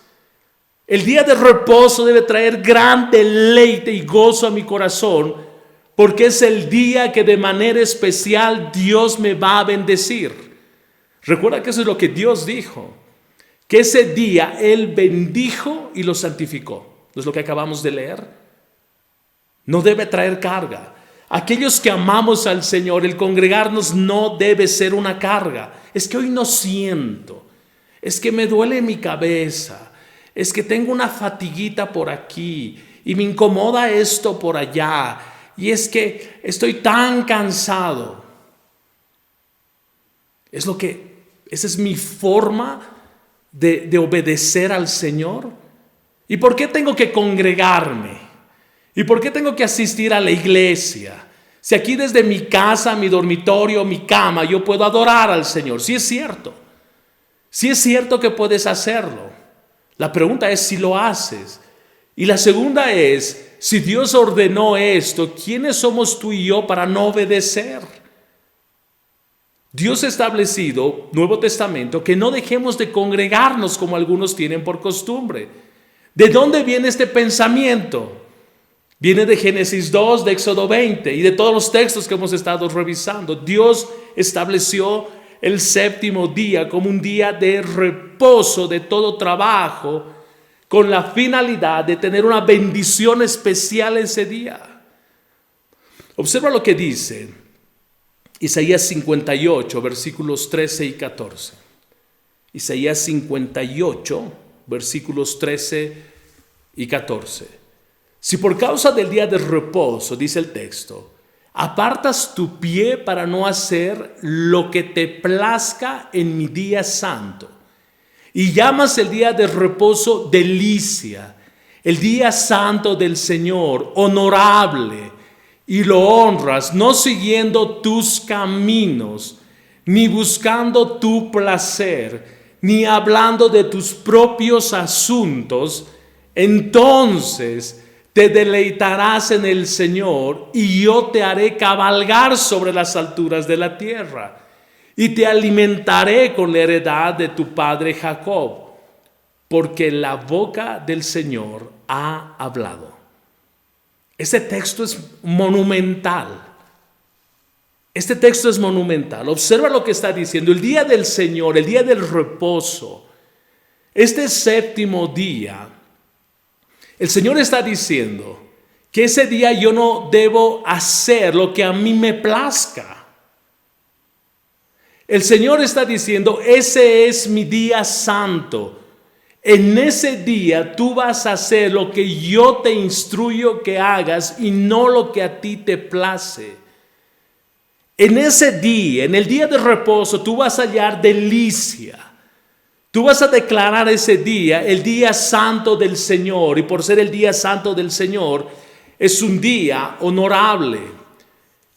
Speaker 3: El día de reposo debe traer gran deleite y gozo a mi corazón, porque es el día que de manera especial Dios me va a bendecir. Recuerda que eso es lo que Dios dijo, que ese día Él bendijo y lo santificó. ¿No es lo que acabamos de leer? No debe traer carga. Aquellos que amamos al Señor, el congregarnos no debe ser una carga. Es que hoy no siento, es que me duele mi cabeza. Es que tengo una fatiguita por aquí y me incomoda esto por allá. Y es que estoy tan cansado. Esa es mi forma de obedecer al Señor. ¿Y por qué tengo que congregarme? ¿Y por qué tengo que asistir a la iglesia? Si aquí desde mi casa, mi dormitorio, mi cama, yo puedo adorar al Señor. Sí es cierto. Sí es cierto que puedes hacerlo. La pregunta es si lo haces. Y la segunda es, si Dios ordenó esto, ¿quiénes somos tú y yo para no obedecer? Dios ha establecido, Nuevo Testamento, que no dejemos de congregarnos como algunos tienen por costumbre. ¿De dónde viene este pensamiento? Viene de Génesis 2, de Éxodo 20 y de todos los textos que hemos estado revisando. Dios estableció el séptimo día como un día de reposo de todo trabajo, con la finalidad de tener una bendición especial ese día. Observa lo que dice Isaías 58, versículos 13 y 14. Isaías 58, versículos 13 y 14. Si por causa del día de reposo, dice el texto, apartas tu pie para no hacer lo que te plazca en mi día santo, y llamas el día de reposo delicia, el día santo del Señor, honorable, y lo honras, no siguiendo tus caminos, ni buscando tu placer, ni hablando de tus propios asuntos, entonces te deleitarás en el Señor, y yo te haré cabalgar sobre las alturas de la tierra, y te alimentaré con la heredad de tu padre Jacob, porque la boca del Señor ha hablado. Este texto es monumental. Este texto es monumental. Observa lo que está diciendo. El día del Señor, el día del reposo, este séptimo día, el Señor está diciendo que ese día yo no debo hacer lo que a mí me plazca. El Señor está diciendo, ese es mi día santo. En ese día tú vas a hacer lo que yo te instruyo que hagas y no lo que a ti te place. En ese día, en el día de reposo, tú vas a hallar delicia. Tú vas a declarar ese día el día santo del Señor, y por ser el día santo del Señor, es un día honorable.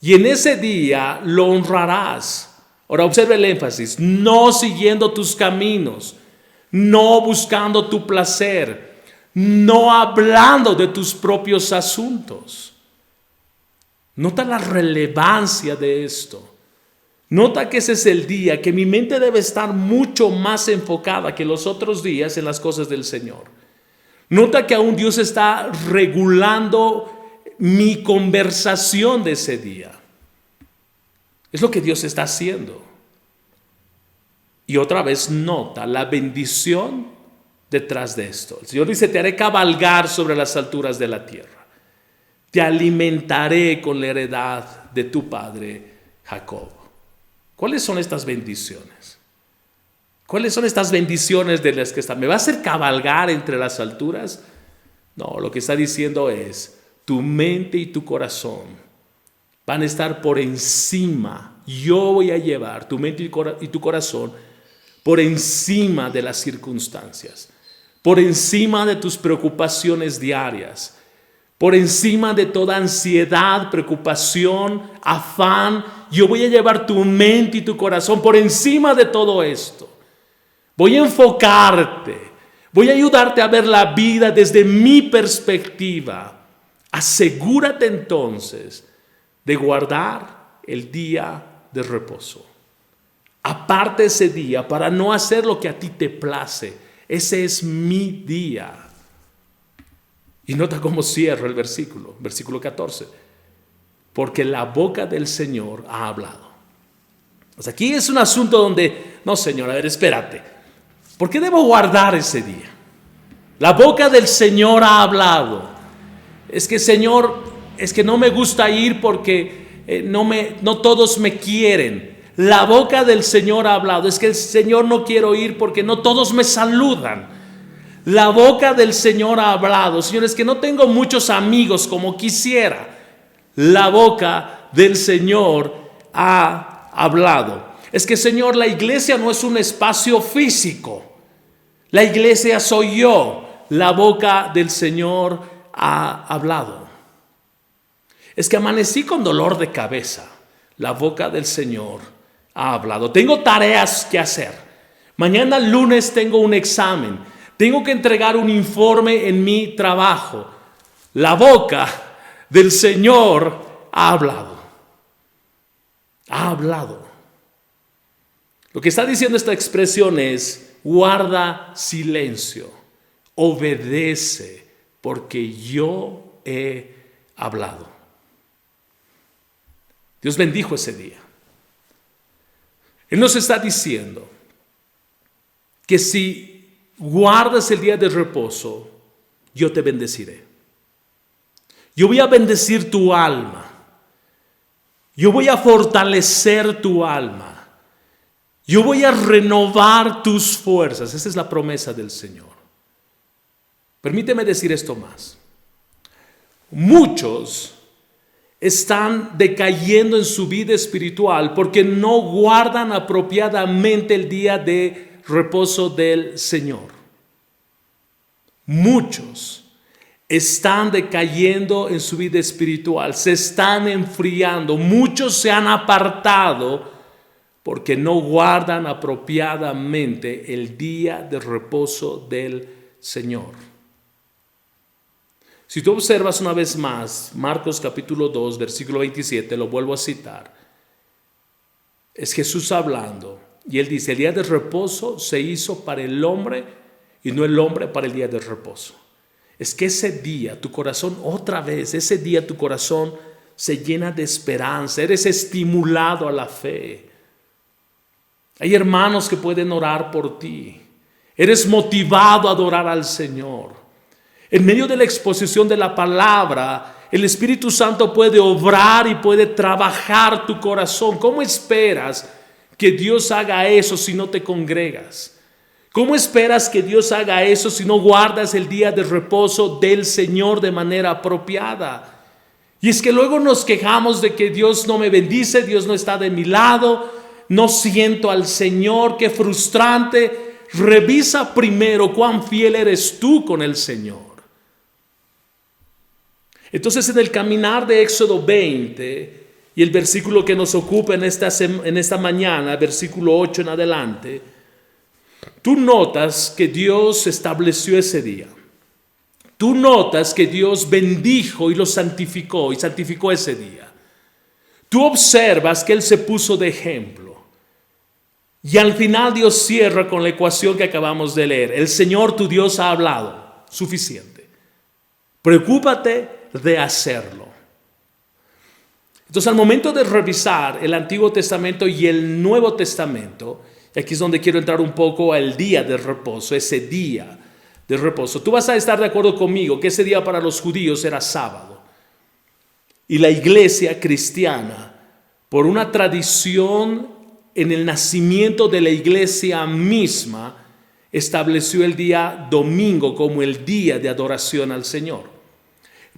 Speaker 3: Y en ese día lo honrarás. Ahora observe el énfasis, no siguiendo tus caminos, no buscando tu placer, no hablando de tus propios asuntos. Nota la relevancia de esto. Nota que ese es el día que mi mente debe estar mucho más enfocada que los otros días en las cosas del Señor. Nota que aún Dios está regulando mi conversación de ese día. Es lo que Dios está haciendo. Y otra vez nota la bendición detrás de esto. El Señor dice, te haré cabalgar sobre las alturas de la tierra. Te alimentaré con la heredad de tu padre Jacob. ¿Cuáles son estas bendiciones? ¿Cuáles son estas bendiciones de las que está? ¿Me va a hacer cabalgar entre las alturas? No, lo que está diciendo es, tu mente y tu corazón van a estar por encima. Yo voy a llevar tu mente y tu corazón por encima de las circunstancias, por encima de tus preocupaciones diarias, por encima de toda ansiedad, preocupación, afán. Yo voy a llevar tu mente y tu corazón por encima de todo esto. Voy a enfocarte, voy a ayudarte a ver la vida desde mi perspectiva. Asegúrate entonces de guardar el día de reposo. Aparte ese día para no hacer lo que a ti te place. Ese es mi día. Y nota cómo cierra el versículo 14. Porque la boca del Señor ha hablado. Pues aquí es un asunto donde, no Señor, a ver, espérate. ¿Por qué debo guardar ese día? La boca del Señor ha hablado. Es que Señor, es que no me gusta ir porque no todos me quieren. La boca del Señor ha hablado. Es que el Señor no quiero ir porque no todos me saludan. La boca del Señor ha hablado. Señor, es que no tengo muchos amigos como quisiera. La boca del Señor ha hablado. Es que Señor, la iglesia no es un espacio físico. La iglesia soy yo. La boca del Señor ha hablado. Es que amanecí con dolor de cabeza. La boca del Señor ha hablado. Tengo tareas que hacer. Mañana lunes tengo un examen. Tengo que entregar un informe en mi trabajo. La boca del Señor ha hablado. Ha hablado. Lo que está diciendo esta expresión es: guarda silencio, obedece, porque yo he hablado. Dios bendijo ese día. Él nos está diciendo que si guardas el día de reposo, yo te bendeciré. Yo voy a bendecir tu alma. Yo voy a fortalecer tu alma. Yo voy a renovar tus fuerzas. Esa es la promesa del Señor. Permíteme decir esto más. Muchos están decayendo en su vida espiritual porque no guardan apropiadamente el día de reposo del Señor. Muchos están decayendo en su vida espiritual, se están enfriando. Muchos se han apartado porque no guardan apropiadamente el día de reposo del Señor. Si tú observas una vez más Marcos capítulo 2, versículo 27, lo vuelvo a citar. Es Jesús hablando y él dice: el día de reposo se hizo para el hombre y no el hombre para el día de reposo. Es que ese día tu corazón, otra vez, ese día tu corazón se llena de esperanza, eres estimulado a la fe. Hay hermanos que pueden orar por ti, eres motivado a adorar al Señor. En medio de la exposición de la palabra, el Espíritu Santo puede obrar y puede trabajar tu corazón. ¿Cómo esperas que Dios haga eso si no te congregas? ¿Cómo esperas que Dios haga eso si no guardas el día de reposo del Señor de manera apropiada? Y es que luego nos quejamos de que Dios no me bendice, Dios no está de mi lado, no siento al Señor, qué frustrante. Revisa primero cuán fiel eres tú con el Señor. Entonces, en el caminar de Éxodo 20 y el versículo que nos ocupa en esta mañana, versículo 8 en adelante, tú notas que Dios estableció ese día. Tú notas que Dios bendijo y lo santificó ese día. Tú observas que Él se puso de ejemplo. Y al final Dios cierra con la ecuación que acabamos de leer. El Señor tu Dios ha hablado. Suficiente. Preocúpate de hacerlo. Entonces, al momento de revisar el Antiguo Testamento y el Nuevo Testamento, aquí es donde quiero entrar un poco al día de reposo, ese día de reposo. Tú vas a estar de acuerdo conmigo que ese día para los judíos era sábado. Y la iglesia cristiana, por una tradición en el nacimiento de la iglesia misma, estableció el día domingo como el día de adoración al Señor.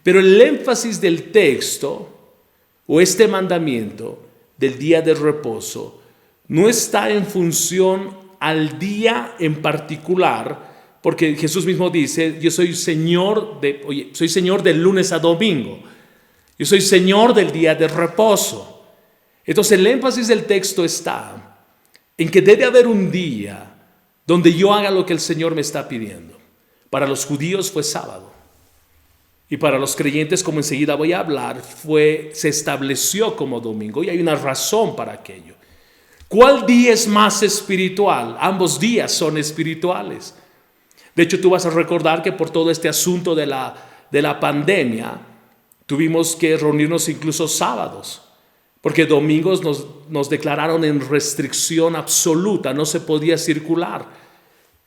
Speaker 3: Pero el énfasis del texto o este mandamiento del día de reposo no está en función al día en particular, porque Jesús mismo dice: yo soy Señor del lunes a domingo, yo soy Señor del día de reposo. Entonces el énfasis del texto está en que debe haber un día donde yo haga lo que el Señor me está pidiendo. Para los judíos fue sábado. Y para los creyentes, como enseguida voy a hablar, se estableció como domingo, y hay una razón para aquello. ¿Cuál día es más espiritual? Ambos días son espirituales. De hecho, tú vas a recordar que por todo este asunto de la pandemia, tuvimos que reunirnos incluso sábados, porque domingos nos declararon en restricción absoluta, no se podía circular.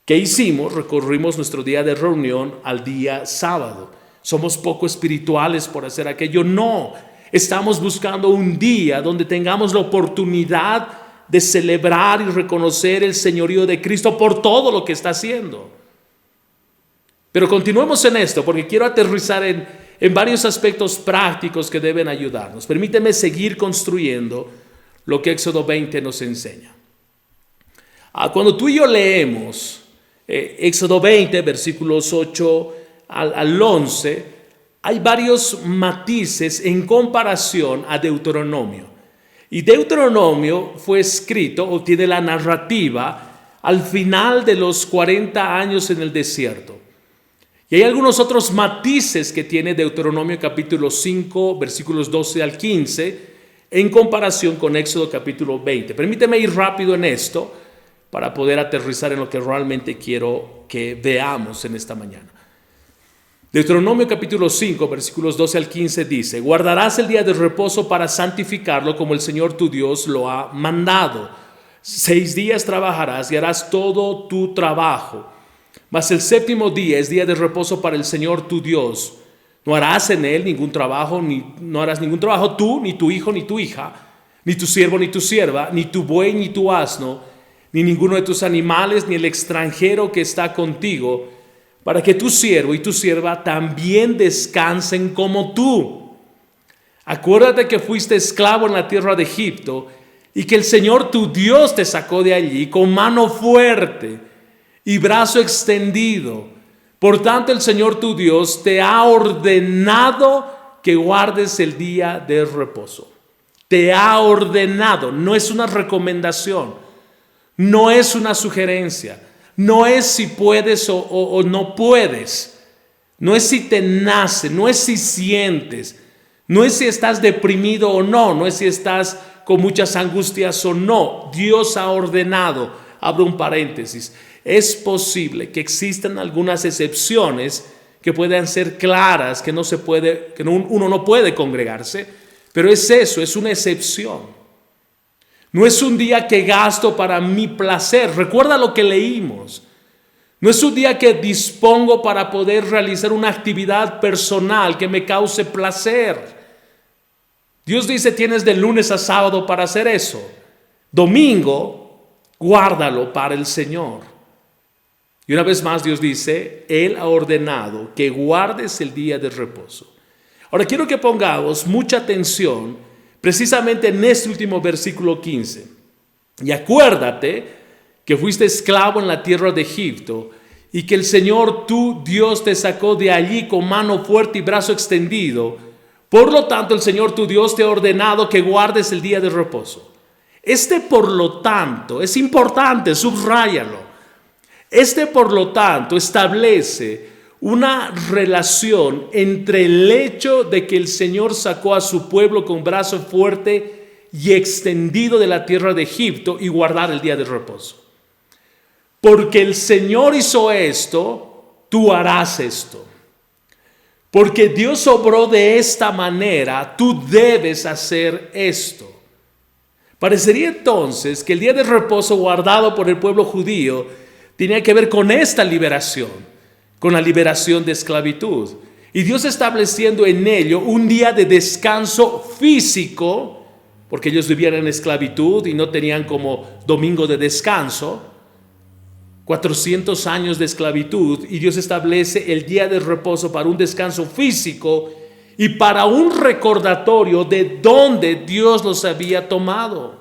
Speaker 3: ¿Qué hicimos? Recorrimos nuestro día de reunión al día sábado. ¿Somos poco espirituales por hacer aquello? No, estamos buscando un día donde tengamos la oportunidad de celebrar y reconocer el señorío de Cristo por todo lo que está haciendo. Pero continuemos en esto, porque quiero aterrizar en varios aspectos prácticos que deben ayudarnos. Permíteme seguir construyendo lo que Éxodo 20 nos enseña. Cuando tú y yo leemos Éxodo 20, versículos 8 al 11, hay varios matices en comparación a Deuteronomio. Y Deuteronomio fue escrito o tiene la narrativa al final de los 40 años en el desierto. Y hay algunos otros matices que tiene Deuteronomio capítulo 5, versículos 12 al 15, en comparación con Éxodo capítulo 20. Permíteme ir rápido en esto para poder aterrizar en lo que realmente quiero que veamos en esta mañana. Deuteronomio capítulo 5, versículos 12 al 15 dice: guardarás el día de reposo para santificarlo como el Señor tu Dios lo ha mandado. 6 días trabajarás y harás todo tu trabajo. Mas el séptimo día es día de reposo para el Señor tu Dios. No harás en él ningún trabajo, no harás ningún trabajo tú, ni tu hijo, ni tu hija, ni tu siervo, ni tu sierva, ni tu buey, ni tu asno, ni ninguno de tus animales, ni el extranjero que está contigo, para que tu siervo y tu sierva también descansen como tú. Acuérdate que fuiste esclavo en la tierra de Egipto y que el Señor tu Dios te sacó de allí con mano fuerte y brazo extendido. Por tanto, el Señor tu Dios te ha ordenado que guardes el día de reposo. Te ha ordenado, no es una recomendación, no es una sugerencia, no es si puedes o no puedes, no es si te nace, no es si sientes, no es si estás deprimido o no, no es si estás con muchas angustias o no. Dios ha ordenado, abro un paréntesis. Es posible que existan algunas excepciones que puedan ser claras, que uno no puede congregarse, pero es eso, es una excepción. No es un día que gasto para mi placer. Recuerda lo que leímos. No es un día que dispongo para poder realizar una actividad personal que me cause placer. Dios dice: tienes de lunes a sábado para hacer eso. Domingo, guárdalo para el Señor. Y una vez más Dios dice: Él ha ordenado que guardes el día de reposo. Ahora quiero que pongamos mucha atención precisamente en este último versículo 15. Y acuérdate que fuiste esclavo en la tierra de Egipto y que el Señor tu Dios te sacó de allí con mano fuerte y brazo extendido. Por lo tanto, el Señor tu Dios te ha ordenado que guardes el día de reposo. Por lo tanto, es importante, subráyalo. Por lo tanto, establece una relación entre el hecho de que el Señor sacó a su pueblo con brazo fuerte y extendido de la tierra de Egipto y guardar el día de reposo. Porque el Señor hizo esto, tú harás esto. Porque Dios obró de esta manera, tú debes hacer esto. Parecería entonces que el día de reposo guardado por el pueblo judío tenía que ver con esta liberación, con la liberación de esclavitud. Y Dios estableciendo en ello un día de descanso físico, porque ellos vivían en esclavitud y no tenían como domingo de descanso. 400 años de esclavitud, y Dios establece el día de reposo para un descanso físico y para un recordatorio de dónde Dios los había tomado.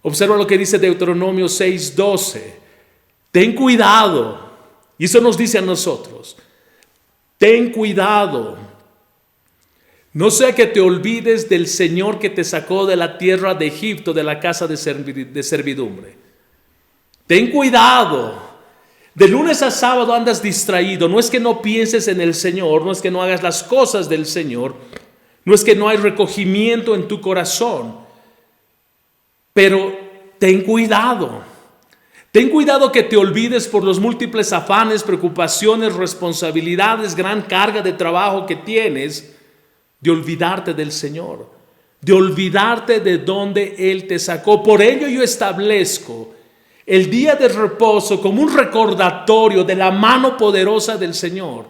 Speaker 3: Observa lo que dice Deuteronomio 6:12. Ten cuidado, y eso nos dice a nosotros, ten cuidado, no sea que te olvides del Señor que te sacó de la tierra de Egipto, de la casa de servidumbre. Ten cuidado, de lunes a sábado andas distraído, no es que no pienses en el Señor, no es que no hagas las cosas del Señor, no es que no hay recogimiento en tu corazón, pero ten cuidado. Ten cuidado que te olvides por los múltiples afanes, preocupaciones, responsabilidades, gran carga de trabajo que tienes, de olvidarte del Señor, de olvidarte de donde Él te sacó. Por ello yo establezco el día de reposo como un recordatorio de la mano poderosa del Señor.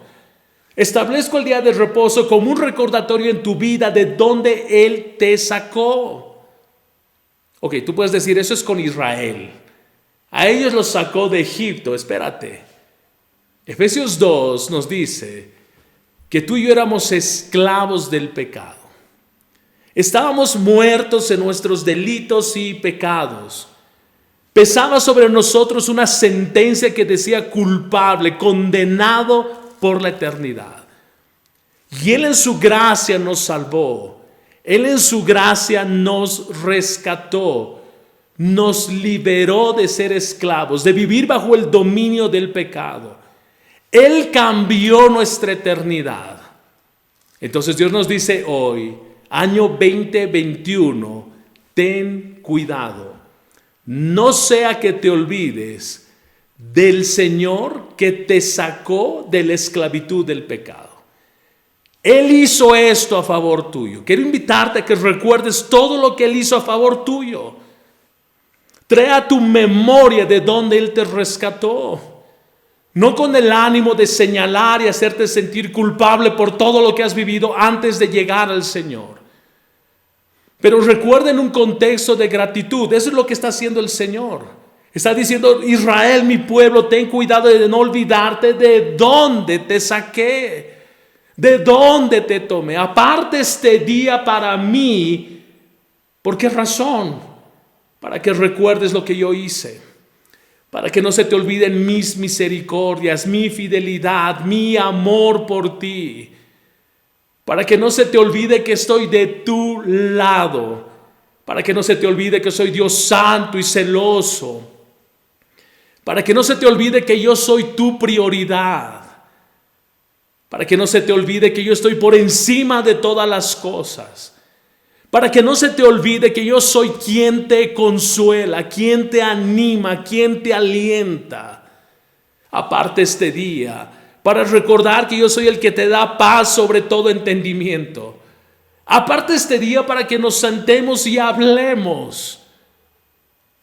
Speaker 3: Establezco el día de reposo como un recordatorio en tu vida de donde Él te sacó. Ok, tú puedes decir, eso es con Israel. A ellos los sacó de Egipto. Espérate. Efesios 2 nos dice que tú y yo éramos esclavos del pecado. Estábamos muertos en nuestros delitos y pecados. Pesaba sobre nosotros una sentencia que decía culpable, condenado por la eternidad. Y Él en su gracia nos salvó. Él en su gracia nos rescató. nos liberó de ser esclavos, de vivir bajo el dominio del pecado. Él cambió nuestra eternidad. Entonces Dios nos dice hoy, año 2021, ten cuidado. No sea que te olvides del Señor que te sacó de la esclavitud del pecado. Él hizo esto a favor tuyo. Quiero invitarte a que recuerdes todo lo que Él hizo a favor tuyo. Trae a tu memoria de dónde Él te rescató. No con el ánimo de señalar y hacerte sentir culpable por todo lo que has vivido antes de llegar al Señor. Pero recuerda en un contexto de gratitud. Eso es lo que está haciendo el Señor. Está diciendo: Israel, mi pueblo, ten cuidado de no olvidarte de dónde te saqué, de dónde te tomé. Aparte este día para mí. ¿Por qué razón? Para que recuerdes lo que yo hice. Para que no se te olviden mis misericordias, mi fidelidad, mi amor por ti. Para que no se te olvide que estoy de tu lado. Para que no se te olvide que soy Dios santo y celoso. Para que no se te olvide que yo soy tu prioridad. Para que no se te olvide que yo estoy por encima de todas las cosas. Para que no se te olvide que yo soy quien te consuela, quien te anima, quien te alienta. Aparte este día, para recordar que yo soy el que te da paz sobre todo entendimiento. Aparte este día para que nos sentemos y hablemos.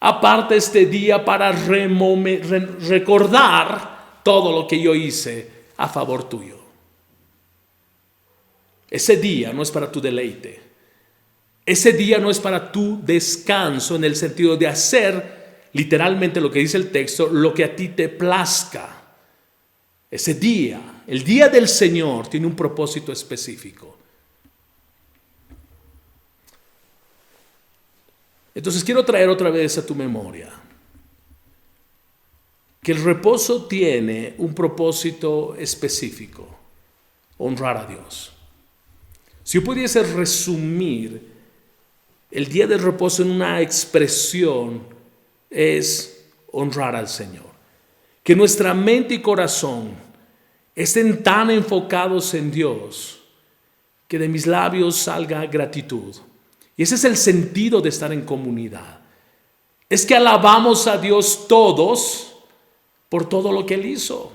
Speaker 3: Aparte este día para recordar todo lo que yo hice a favor tuyo. Ese día no es para tu deleite. Ese día no es para tu descanso en el sentido de hacer literalmente lo que dice el texto, lo que a ti te plazca. Ese día, el día del Señor, tiene un propósito específico. Entonces quiero traer otra vez a tu memoria que el reposo tiene un propósito específico: honrar a Dios. Si yo pudiese resumir el día del reposo en una expresión, es honrar al Señor. Que nuestra mente y corazón estén tan enfocados en Dios que de mis labios salga gratitud. Y ese es el sentido de estar en comunidad. Es que alabamos a Dios todos por todo lo que Él hizo.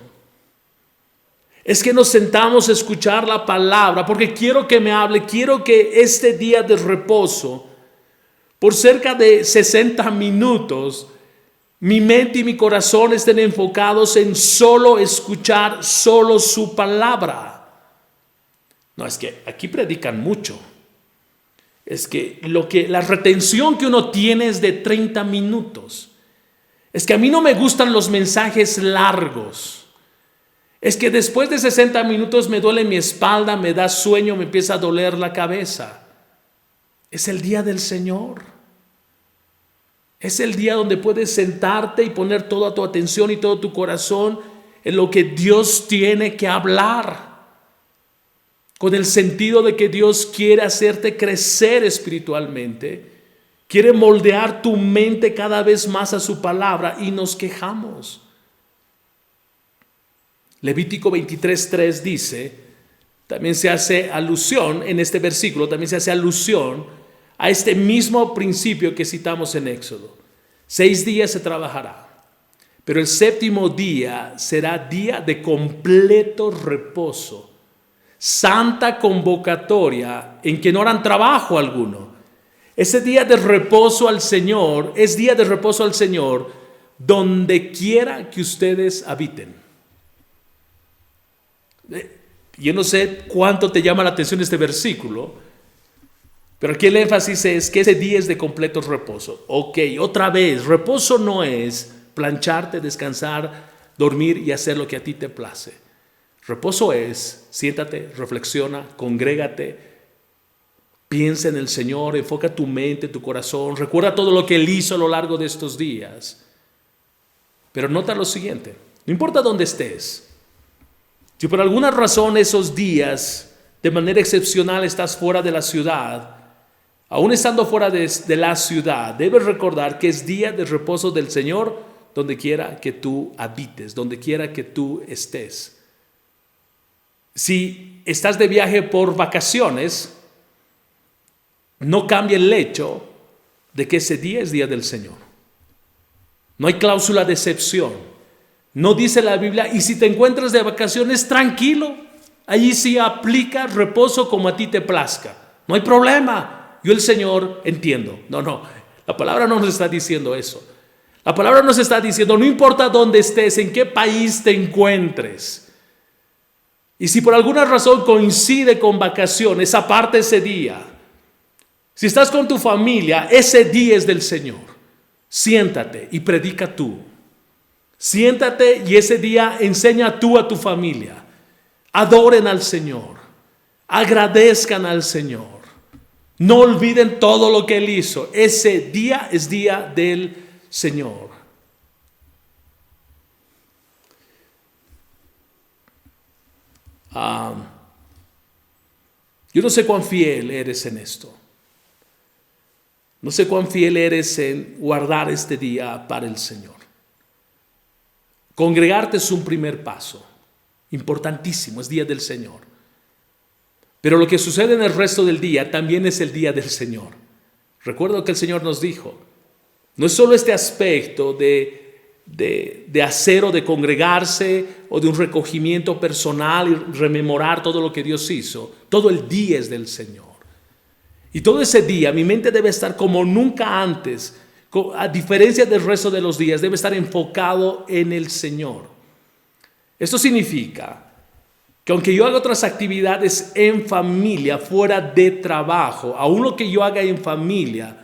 Speaker 3: Es que nos sentamos a escuchar la palabra porque quiero que me hable, quiero que este día de reposo, por cerca de 60 minutos, mi mente y mi corazón estén enfocados en solo escuchar solo su palabra. No, es que aquí predican mucho. Es que la retención que uno tiene es de 30 minutos. Es que a mí no me gustan los mensajes largos. Es que después de 60 minutos me duele mi espalda, me da sueño, me empieza a doler la cabeza. Es el día del Señor. Es el día donde puedes sentarte y poner toda tu atención y todo tu corazón en lo que Dios tiene que hablar. Con el sentido de que Dios quiere hacerte crecer espiritualmente. Quiere moldear tu mente cada vez más a su palabra y nos quejamos. Levítico 23:3 dice, también se hace alusión en este versículo, también se hace alusión a este mismo principio que citamos en Éxodo. 6 días se trabajará, pero el séptimo día será día de completo reposo, santa convocatoria en que no harán trabajo alguno. Ese día de reposo al Señor es día de reposo al Señor donde quiera que ustedes habiten. Yo no sé cuánto te llama la atención este versículo, pero aquí el énfasis es que ese día es de completo reposo. Ok, otra vez, reposo no es plancharte, descansar, dormir y hacer lo que a ti te place. Reposo es, siéntate, reflexiona, congrégate, piensa en el Señor, enfoca tu mente, tu corazón, recuerda todo lo que Él hizo a lo largo de estos días. Pero nota lo siguiente, no importa dónde estés, si por alguna razón esos días de manera excepcional estás fuera de la ciudad, aún estando fuera de la ciudad, debes recordar que es día de reposo del Señor donde quiera que tú habites, donde quiera que tú estés. Si estás de viaje por vacaciones, no cambia el hecho de que ese día es día del Señor. No hay cláusula de excepción. No dice la Biblia, y si te encuentras de vacaciones, tranquilo. Allí sí aplica reposo como a ti te plazca. No hay problema. Yo el Señor entiendo. No. La palabra no nos está diciendo eso. La palabra nos está diciendo, no importa dónde estés, en qué país te encuentres. Y si por alguna razón coincide con vacaciones, aparte ese día. Si estás con tu familia, ese día es del Señor. Siéntate y predica tú. Siéntate y ese día enseña tú a tu familia. Adoren al Señor. Agradezcan al Señor. No olviden todo lo que Él hizo. Ese día es día del Señor. Yo no sé cuán fiel eres en esto. No sé cuán fiel eres en guardar este día para el Señor. Congregarte es un primer paso, importantísimo, es día del Señor. Pero lo que sucede en el resto del día también es el día del Señor. Recuerdo que el Señor nos dijo, no es solo este aspecto de hacer o de congregarse o de un recogimiento personal y rememorar todo lo que Dios hizo. Todo el día es del Señor. Y todo ese día mi mente debe estar como nunca antes, a diferencia del resto de los días, debe estar enfocado en el Señor. Esto significa que aunque yo haga otras actividades en familia, fuera de trabajo, aún lo que yo haga en familia,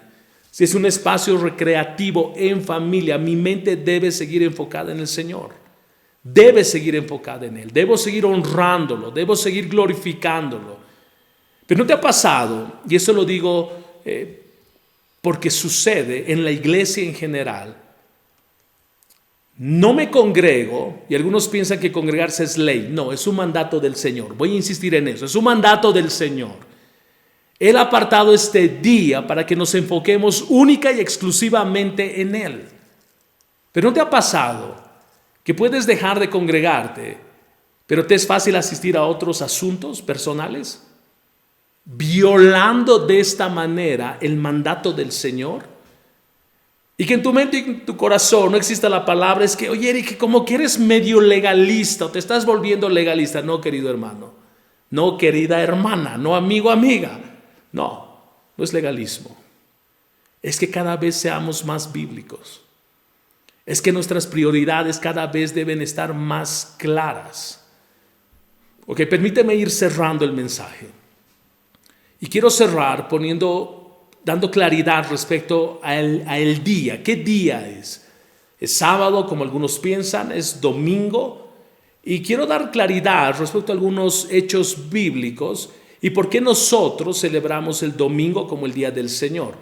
Speaker 3: si es un espacio recreativo en familia, mi mente debe seguir enfocada en el Señor. Debe seguir enfocada en Él. Debo seguir honrándolo. Debo seguir glorificándolo. Pero ¿no te ha pasado? Y eso lo digo porque sucede en la iglesia en general. No me congrego, y algunos piensan que congregarse es ley. No, es un mandato del Señor. Voy a insistir en eso. Es un mandato del Señor. Él ha apartado este día para que nos enfoquemos única y exclusivamente en Él. Pero ¿no te ha pasado que puedes dejar de congregarte, pero te es fácil asistir a otros asuntos personales, violando de esta manera el mandato del Señor? Y que en tu mente y en tu corazón no exista la palabra, es que, oye, Eric, como que eres medio legalista o te estás volviendo legalista. No, querido hermano, no, querida hermana, no, amigo, amiga. No es legalismo. Es que cada vez seamos más bíblicos. Es que nuestras prioridades cada vez deben estar más claras. Ok, permíteme ir cerrando el mensaje. Y quiero cerrar dando claridad respecto a el día. ¿Qué día es? ¿Es sábado, como algunos piensan? ¿Es domingo? Y quiero dar claridad respecto a algunos hechos bíblicos y por qué nosotros celebramos el domingo como el día del Señor,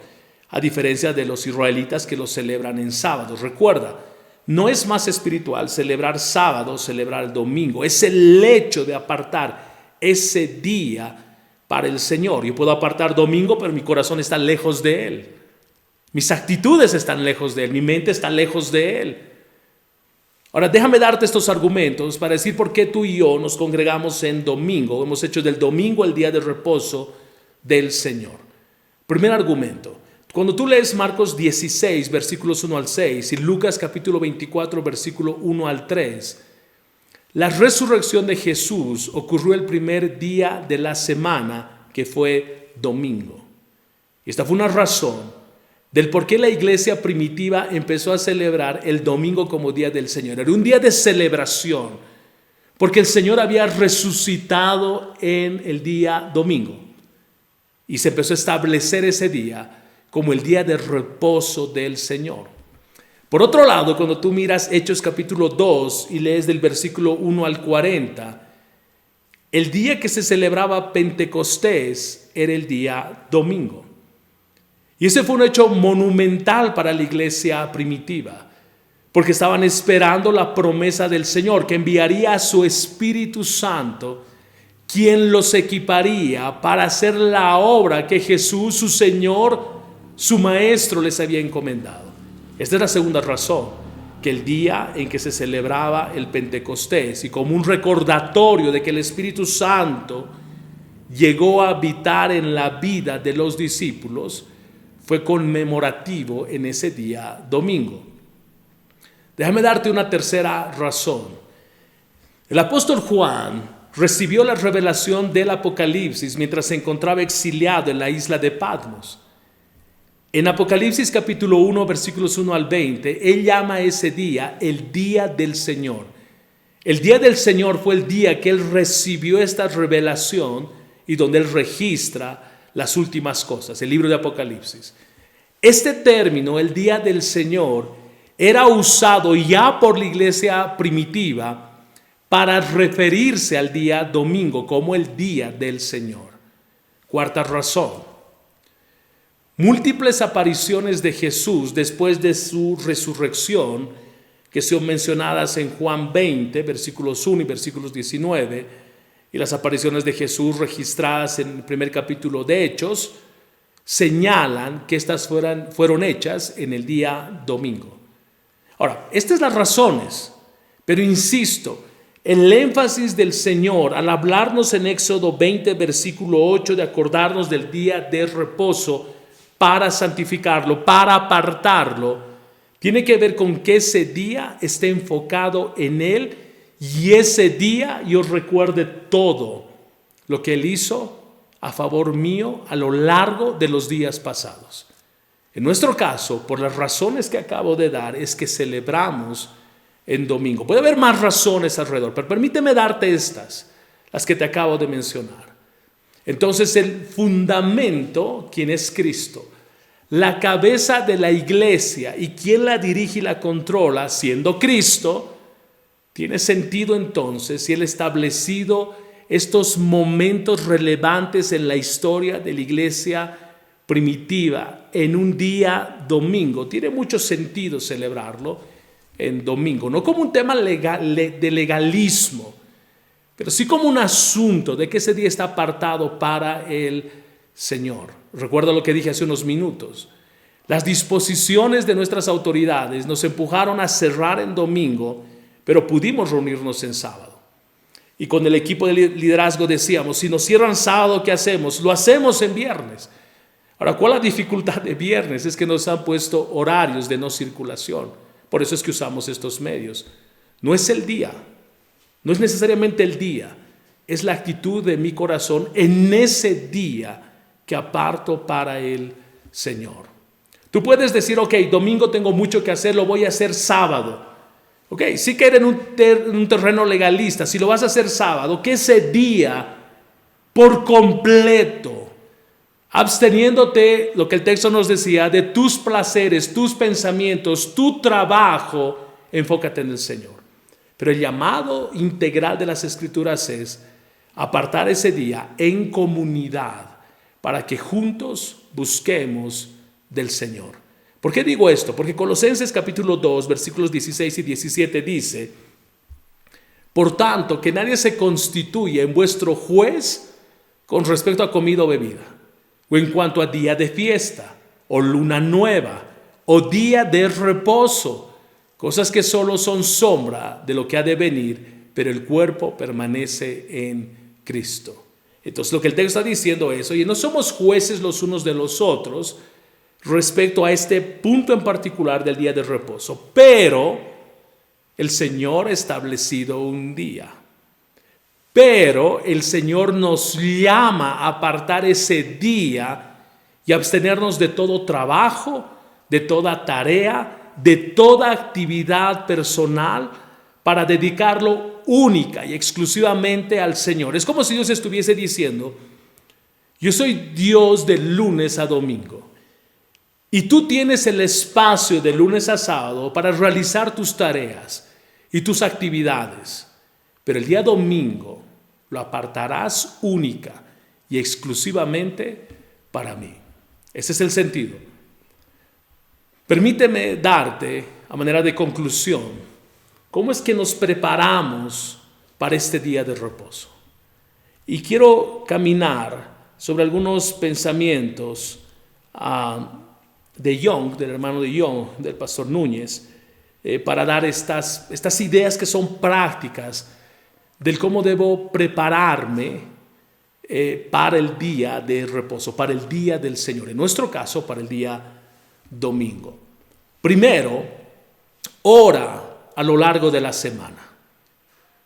Speaker 3: a diferencia de los israelitas que lo celebran en sábado. Recuerda, no es más espiritual celebrar sábado, celebrar el domingo. Es el hecho de apartar ese día para el Señor. Yo puedo apartar domingo, pero mi corazón está lejos de Él. Mis actitudes están lejos de Él. Mi mente está lejos de Él. Ahora, déjame darte estos argumentos para decir por qué tú y yo nos congregamos en domingo. Hemos hecho del domingo el día de reposo del Señor. Primer argumento. Cuando tú lees Marcos 16, versículos 1 al 6 y Lucas capítulo 24, versículo 1 al 3, la resurrección de Jesús ocurrió el primer día de la semana, que fue domingo. Y esta fue una razón del por qué la iglesia primitiva empezó a celebrar el domingo como día del Señor. Era un día de celebración, porque el Señor había resucitado en el día domingo. Y se empezó a establecer ese día como el día de reposo del Señor. Por otro lado, cuando tú miras Hechos capítulo 2 y lees del versículo 1 al 40, el día que se celebraba Pentecostés era el día domingo. Y ese fue un hecho monumental para la iglesia primitiva, porque estaban esperando la promesa del Señor, que enviaría a su Espíritu Santo quien los equiparía para hacer la obra que Jesús, su Señor, su Maestro, les había encomendado. Esta es la segunda razón, que el día en que se celebraba el Pentecostés, y como un recordatorio de que el Espíritu Santo llegó a habitar en la vida de los discípulos, fue conmemorativo en ese día domingo. Déjame darte una tercera razón. El apóstol Juan recibió la revelación del Apocalipsis mientras se encontraba exiliado en la isla de Patmos. En Apocalipsis capítulo 1, versículos 1 al 20, él llama a ese día el día del Señor. El día del Señor fue el día que él recibió esta revelación y donde él registra las últimas cosas, el libro de Apocalipsis. Este término, el día del Señor, era usado ya por la iglesia primitiva para referirse al día domingo como el día del Señor. Cuarta razón. Múltiples apariciones de Jesús después de su resurrección, que son mencionadas en Juan 20, versículos 1 y versículos 19, y las apariciones de Jesús registradas en el primer capítulo de Hechos, señalan que estas fueron hechas en el día domingo. Ahora, estas son las razones, pero insisto, el énfasis del Señor al hablarnos en Éxodo 20, versículo 8, de acordarnos del día de reposo para santificarlo, para apartarlo, tiene que ver con que ese día esté enfocado en Él y ese día yo recuerde todo lo que Él hizo a favor mío a lo largo de los días pasados. En nuestro caso, por las razones que acabo de dar, es que celebramos en domingo. Puede haber más razones alrededor, pero permíteme darte estas, las que te acabo de mencionar. Entonces, el fundamento, ¿quién es Cristo? La cabeza de la iglesia y quien la dirige y la controla, siendo Cristo, tiene sentido entonces si Él ha establecido estos momentos relevantes en la historia de la iglesia primitiva en un día domingo. Tiene mucho sentido celebrarlo en domingo, no como un tema de legalismo, pero sí como un asunto de que ese día está apartado para el Señor. Recuerda lo que dije hace unos minutos. Las disposiciones de nuestras autoridades nos empujaron a cerrar en domingo, pero pudimos reunirnos en sábado. Y con el equipo de liderazgo decíamos, si nos cierran sábado, ¿qué hacemos? Lo hacemos en viernes. Ahora, ¿cuál es la dificultad de viernes? Es que nos han puesto horarios de no circulación. Por eso es que usamos estos medios. No es el día, no es necesariamente el día, es la actitud de mi corazón en ese día que aparto para el Señor. Tú puedes decir, ok, domingo tengo mucho que hacer, lo voy a hacer sábado. Ok, sí que eres en un terreno legalista, si lo vas a hacer sábado, que ese día por completo, absteniéndote, lo que el texto nos decía, de tus placeres, tus pensamientos, tu trabajo, enfócate en el Señor. Pero el llamado integral de las Escrituras es apartar ese día en comunidad para que juntos busquemos del Señor. ¿Por qué digo esto? Porque Colosenses capítulo 2, versículos 16 y 17 dice, por tanto, que nadie se constituya en vuestro juez con respecto a comida o bebida, o en cuanto a día de fiesta, o luna nueva, o día de reposo, cosas que solo son sombra de lo que ha de venir, pero el cuerpo permanece en Cristo. Entonces lo que el texto está diciendo es, oye, no somos jueces los unos de los otros respecto a este punto en particular del día de reposo, pero el Señor ha establecido un día. Pero el Señor nos llama a apartar ese día y abstenernos de todo trabajo, de toda tarea, de toda actividad personal para dedicarlo única y exclusivamente al Señor. Es como si Dios estuviese diciendo, yo soy Dios de lunes a domingo y tú tienes el espacio de lunes a sábado para realizar tus tareas y tus actividades, pero el día domingo lo apartarás única y exclusivamente para mí. Ese es el sentido. Permíteme darte, a manera de conclusión, cómo es que nos preparamos para este día de reposo. Y quiero caminar sobre algunos pensamientos de Young, del hermano de Young, del pastor Núñez, para dar estas ideas que son prácticas del cómo debo prepararme para el día de reposo, para el día del Señor. En nuestro caso, para el día domingo. Primero, ora a lo largo de la semana.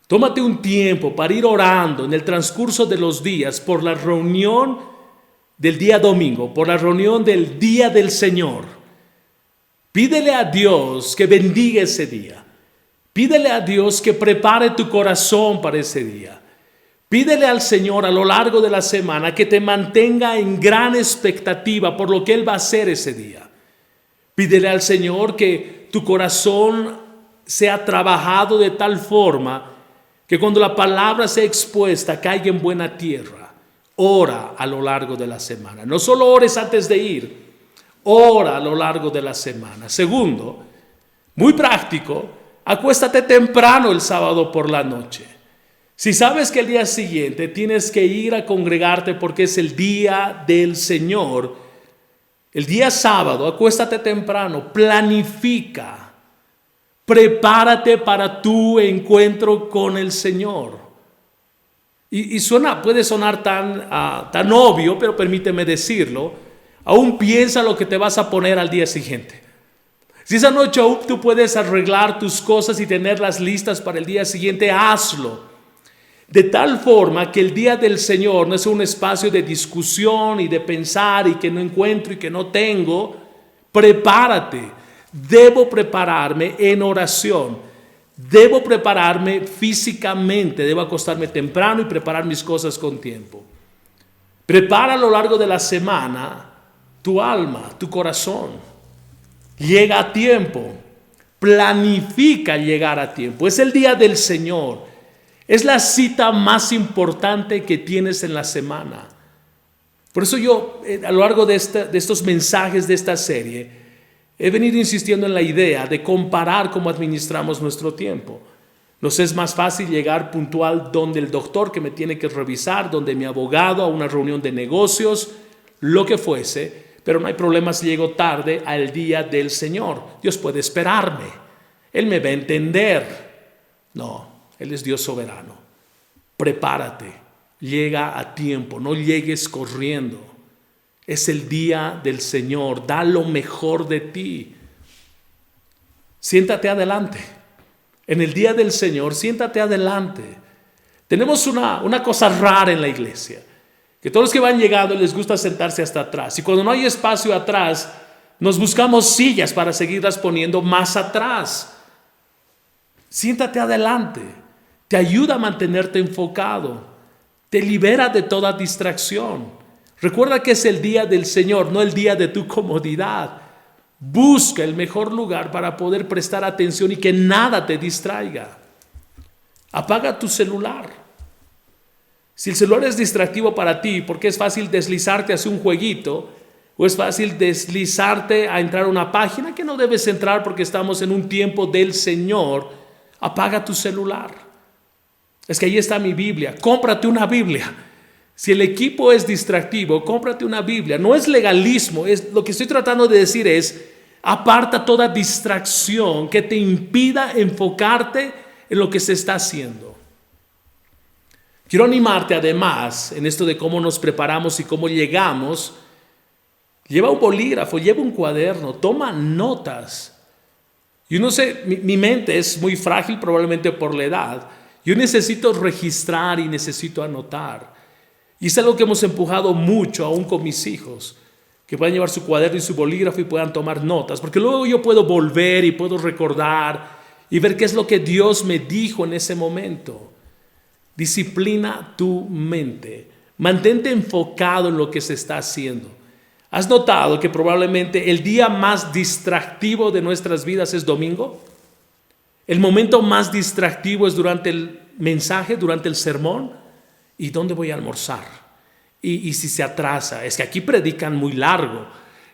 Speaker 3: Tómate un tiempo para ir orando en el transcurso de los días por la reunión del día domingo, por la reunión del día del Señor. Pídele a Dios que bendiga ese día. Pídele a Dios que prepare tu corazón para ese día. Pídele al Señor a lo largo de la semana que te mantenga en gran expectativa por lo que Él va a hacer ese día. Pídele al Señor que tu corazón sea trabajado de tal forma que cuando la palabra sea expuesta caiga en buena tierra. Ora a lo largo de la semana. No solo ores antes de ir, ora a lo largo de la semana. Segundo, muy práctico, acuéstate temprano el sábado por la noche. Si sabes que el día siguiente tienes que ir a congregarte porque es el día del Señor, el día sábado, acuéstate temprano, planifica, prepárate para tu encuentro con el Señor. Y puede sonar tan obvio, pero permíteme decirlo, aún piensa lo que te vas a poner al día siguiente. Si esa noche aún tú puedes arreglar tus cosas y tenerlas listas para el día siguiente, hazlo. De tal forma que el día del Señor no es un espacio de discusión y de pensar y que no encuentro y que no tengo. Prepárate. Debo prepararme en oración. Debo prepararme físicamente. Debo acostarme temprano y preparar mis cosas con tiempo. Prepara a lo largo de la semana tu alma, tu corazón. Llega a tiempo. Planifica llegar a tiempo. Es el día del Señor. Es la cita más importante que tienes en la semana. Por eso yo, a lo largo de estos mensajes de esta serie, he venido insistiendo en la idea de comparar cómo administramos nuestro tiempo. Nos es más fácil llegar puntual donde el doctor que me tiene que revisar, donde mi abogado, a una reunión de negocios, lo que fuese, pero no hay problema si llego tarde al día del Señor. Dios puede esperarme. Él me va a entender. No. Él es Dios soberano. Prepárate, llega a tiempo, no llegues corriendo. Es el día del Señor, da lo mejor de ti. Siéntate adelante. En el día del Señor, siéntate adelante. Tenemos una cosa rara en la iglesia, que todos los que van llegando les gusta sentarse hasta atrás. Y cuando no hay espacio atrás, nos buscamos sillas para seguirlas poniendo más atrás. Siéntate adelante. Te ayuda a mantenerte enfocado, te libera de toda distracción. Recuerda que es el día del Señor, no el día de tu comodidad. Busca el mejor lugar para poder prestar atención y que nada te distraiga. Apaga tu celular. Si el celular es distractivo para ti porque es fácil deslizarte hacia un jueguito o es fácil deslizarte a entrar a una página que no debes entrar porque estamos en un tiempo del Señor, apaga tu celular. Es que ahí está mi Biblia. Cómprate una Biblia. Si el equipo es distractivo, cómprate una Biblia. No es legalismo. Lo que estoy tratando de decir es, aparta toda distracción que te impida enfocarte en lo que se está haciendo. Quiero animarte además en esto de cómo nos preparamos y cómo llegamos. Lleva un bolígrafo, lleva un cuaderno, toma notas. Yo no sé, mi mente es muy frágil probablemente por la edad. Yo necesito registrar y necesito anotar. Y es algo que hemos empujado mucho aún con mis hijos, que puedan llevar su cuaderno y su bolígrafo y puedan tomar notas, porque luego yo puedo volver y puedo recordar y ver qué es lo que Dios me dijo en ese momento. Disciplina tu mente. Mantente enfocado en lo que se está haciendo. ¿Has notado que probablemente el día más distractivo de nuestras vidas es domingo? El momento más distractivo es durante el mensaje, durante el sermón. ¿Y dónde voy a almorzar? Y si se atrasa, es que aquí predican muy largo.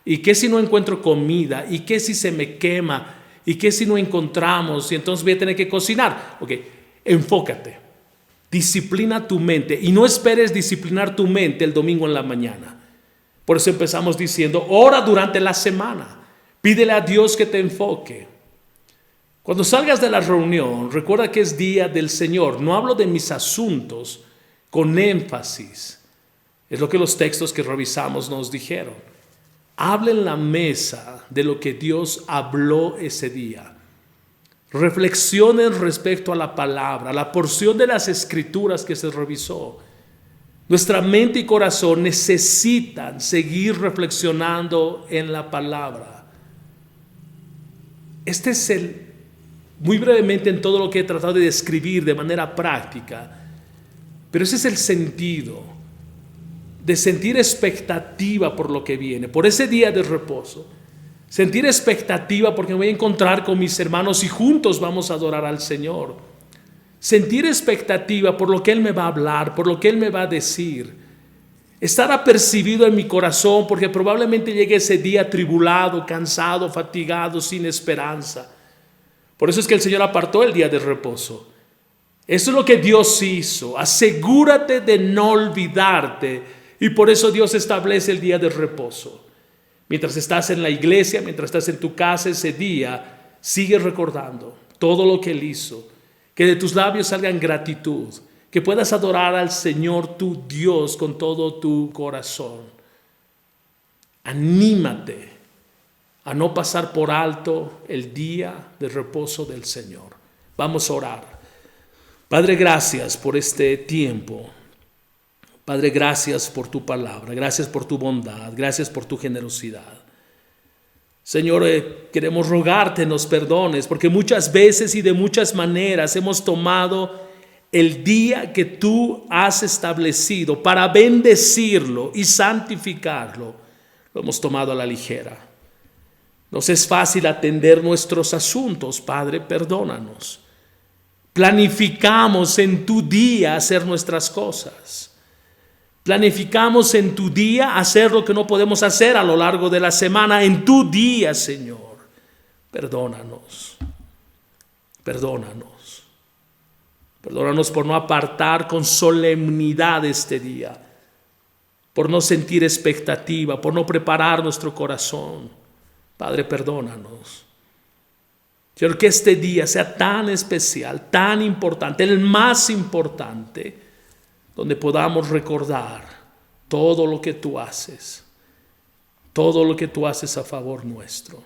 Speaker 3: ¿Y qué si no encuentro comida? ¿Y qué si se me quema? ¿Y qué si no encontramos? Y entonces voy a tener que cocinar. Ok, enfócate. Disciplina tu mente y no esperes disciplinar tu mente el domingo en la mañana. Por eso empezamos diciendo, ora durante la semana. Pídele a Dios que te enfoque. Cuando salgas de la reunión, recuerda que es día del Señor. No hablo de mis asuntos con énfasis. Es lo que los textos que revisamos nos dijeron. Habla en la mesa de lo que Dios habló ese día. Reflexionen respecto a la palabra, la porción de las escrituras que se revisó. Nuestra mente y corazón necesitan seguir reflexionando en la palabra. Este es muy brevemente en todo lo que he tratado de describir de manera práctica, pero ese es el sentido de sentir expectativa por lo que viene, por ese día de reposo. Sentir expectativa porque me voy a encontrar con mis hermanos y juntos vamos a adorar al Señor. Sentir expectativa por lo que Él me va a hablar, por lo que Él me va a decir. Estar apercibido en mi corazón porque probablemente llegue ese día tribulado, cansado, fatigado, sin esperanza. Por eso es que el Señor apartó el día de reposo. Eso es lo que Dios hizo. Asegúrate de no olvidarte y por eso Dios establece el día de reposo. Mientras estás en la iglesia, mientras estás en tu casa ese día, sigue recordando todo lo que Él hizo. Que de tus labios salgan gratitud. Que puedas adorar al Señor tu Dios con todo tu corazón. Anímate a no pasar por alto el día de reposo del Señor. Vamos a orar. Padre, gracias por este tiempo. Padre, gracias por tu palabra, gracias por tu bondad, gracias por tu generosidad. Señor, queremos rogarte nos perdones, porque muchas veces y de muchas maneras hemos tomado el día que tú has establecido para bendecirlo y santificarlo, lo hemos tomado a la ligera. Nos es fácil atender nuestros asuntos, Padre, perdónanos. Planificamos en tu día hacer nuestras cosas. Planificamos en tu día hacer lo que no podemos hacer a lo largo de la semana. En tu día, Señor, perdónanos. Perdónanos. Perdónanos por no apartar con solemnidad este día. Por no sentir expectativa, por no preparar nuestro corazón. Padre, perdónanos. Señor, que este día sea tan especial, tan importante, el más importante, donde podamos recordar todo lo que tú haces a favor nuestro.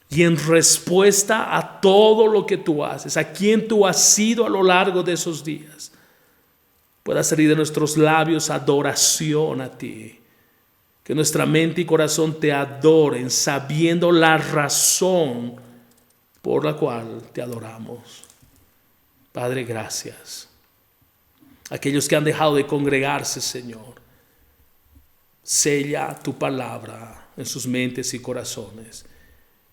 Speaker 3: Y en respuesta a todo lo que tú haces, a quien tú has sido a lo largo de esos días, pueda salir de nuestros labios adoración a ti. Que nuestra mente y corazón te adoren, sabiendo la razón por la cual te adoramos. Padre, gracias. Aquellos que han dejado de congregarse, Señor, sella tu palabra en sus mentes y corazones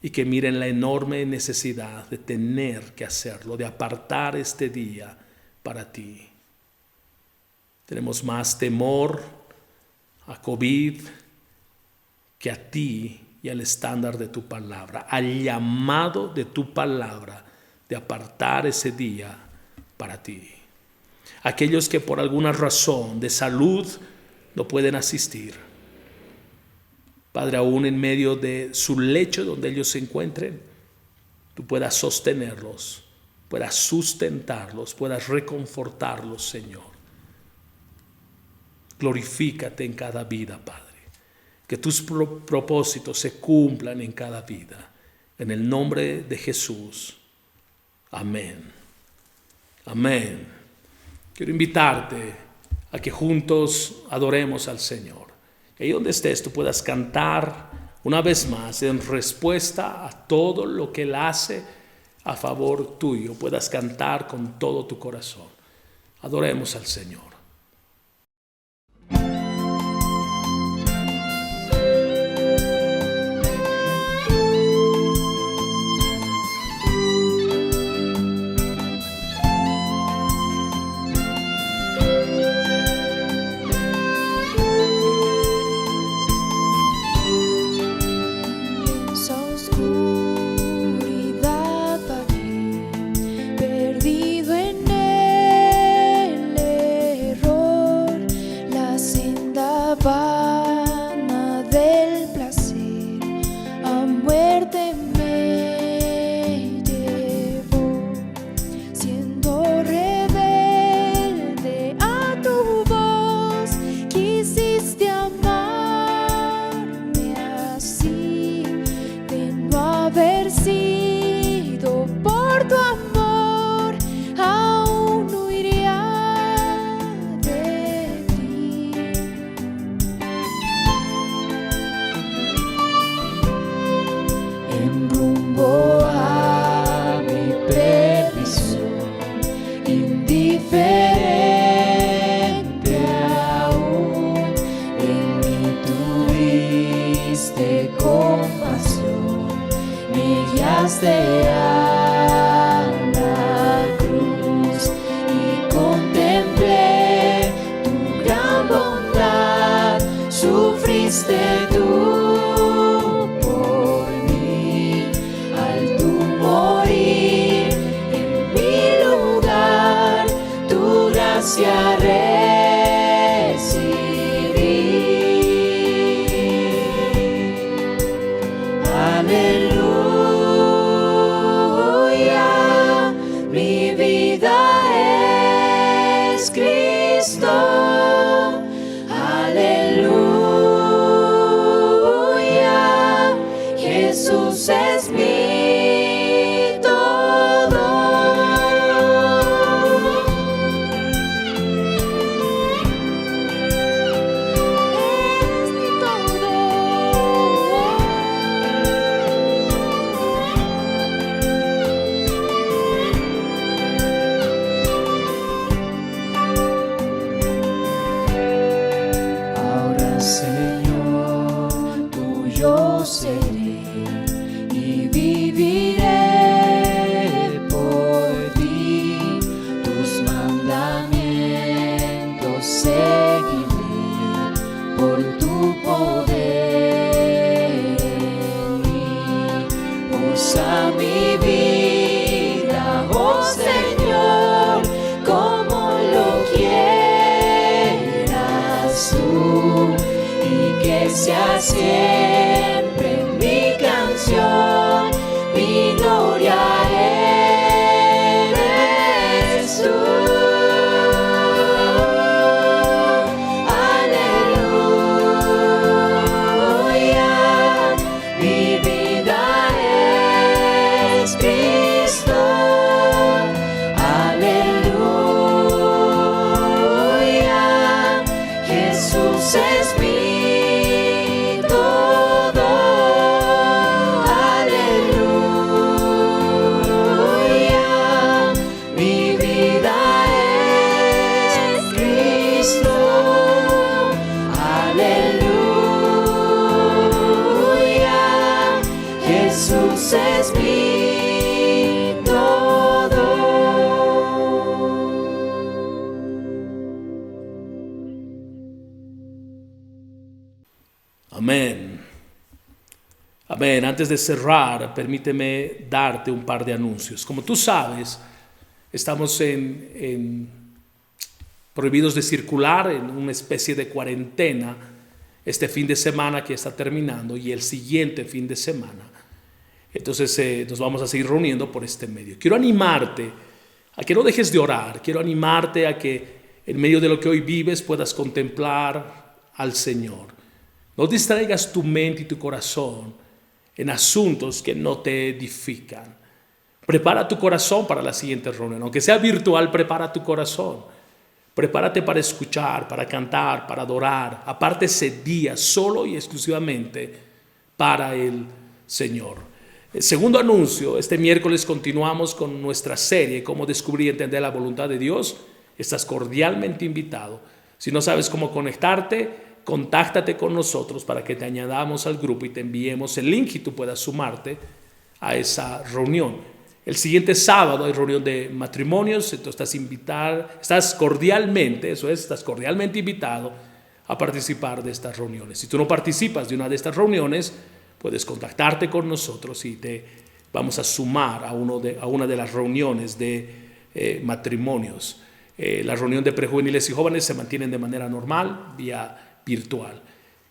Speaker 3: y que miren la enorme necesidad de tener que hacerlo, de apartar este día para ti. Tenemos más temor a COVID que a ti y al estándar de tu palabra, al llamado de tu palabra de apartar ese día para ti. Aquellos que por alguna razón de salud no pueden asistir. Padre, aún en medio de su lecho donde ellos se encuentren, tú puedas sostenerlos, puedas sustentarlos, puedas reconfortarlos, Señor. Glorifícate en cada vida, Padre. Que tus propósitos se cumplan en cada vida. En el nombre de Jesús. Amén. Amén. Quiero invitarte a que juntos adoremos al Señor. Y ahí donde estés tú puedas cantar una vez más en respuesta a todo lo que Él hace a favor tuyo. Puedas cantar con todo tu corazón. Adoremos al Señor.
Speaker 1: Oscuridad para mí, perdido en él. haber sido por tu amor, aún huiría de ti. En rumbo a mi perdición, indiferente aún, en mí tuviste compasión, me guiaste a la cruz y contemplé tu gran bondad. Sufriste tú por mí al tu morir en mi lugar, tu gracia recibí. Aleluya, mi vida es Cristo. Aleluya, Jesús es mi todo. Es mi todo. Ahora, Señor, tuyo seré y viviré por ti. Tus mandamientos seguiré por tu poder en mí. Usa mi vida, oh Señor, como lo quieras tú, y que sea siempre mi canción, mi gloria eres tú. Aleluya, mi vida es Cristo. Aleluya, Jesús es mi todo. Aleluya, mi vida es Cristo. Aleluya, Jesús es mi todo.
Speaker 3: Amén. Amén. Antes de cerrar, permíteme darte un par de anuncios. Como tú sabes, estamos prohibidos de circular, en una especie de cuarentena este fin de semana que está terminando y el siguiente fin de semana. Entonces nos vamos a seguir reuniendo por este medio. Quiero animarte a que no dejes de orar. Quiero animarte a que en medio de lo que hoy vives puedas contemplar al Señor. No distraigas tu mente y tu corazón en asuntos que no te edifican. Prepara tu corazón para la siguiente reunión. Aunque sea virtual, prepara tu corazón. Prepárate para escuchar, para cantar, para adorar. Aparte ese día solo y exclusivamente para el Señor. El segundo anuncio, este miércoles continuamos con nuestra serie Cómo descubrir y entender la voluntad de Dios. Estás cordialmente invitado. Si no sabes cómo conectarte, contáctate con nosotros para que te añadamos al grupo y te enviemos el link y tú puedas sumarte a esa reunión. El siguiente sábado hay reunión de matrimonios, entonces estás cordialmente invitado a participar de estas reuniones. Si tú no participas de una de estas reuniones, puedes contactarte con nosotros y te vamos a sumar a una de las reuniones de matrimonios. La reunión de prejuveniles y jóvenes se mantienen de manera normal, vía virtual.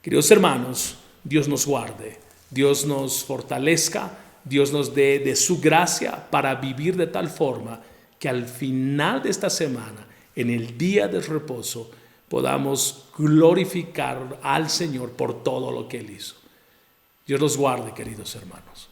Speaker 3: Queridos hermanos, Dios nos guarde, Dios nos fortalezca, Dios nos dé de su gracia para vivir de tal forma que al final de esta semana, en el día del reposo, podamos glorificar al Señor por todo lo que Él hizo. Dios los guarde, queridos hermanos.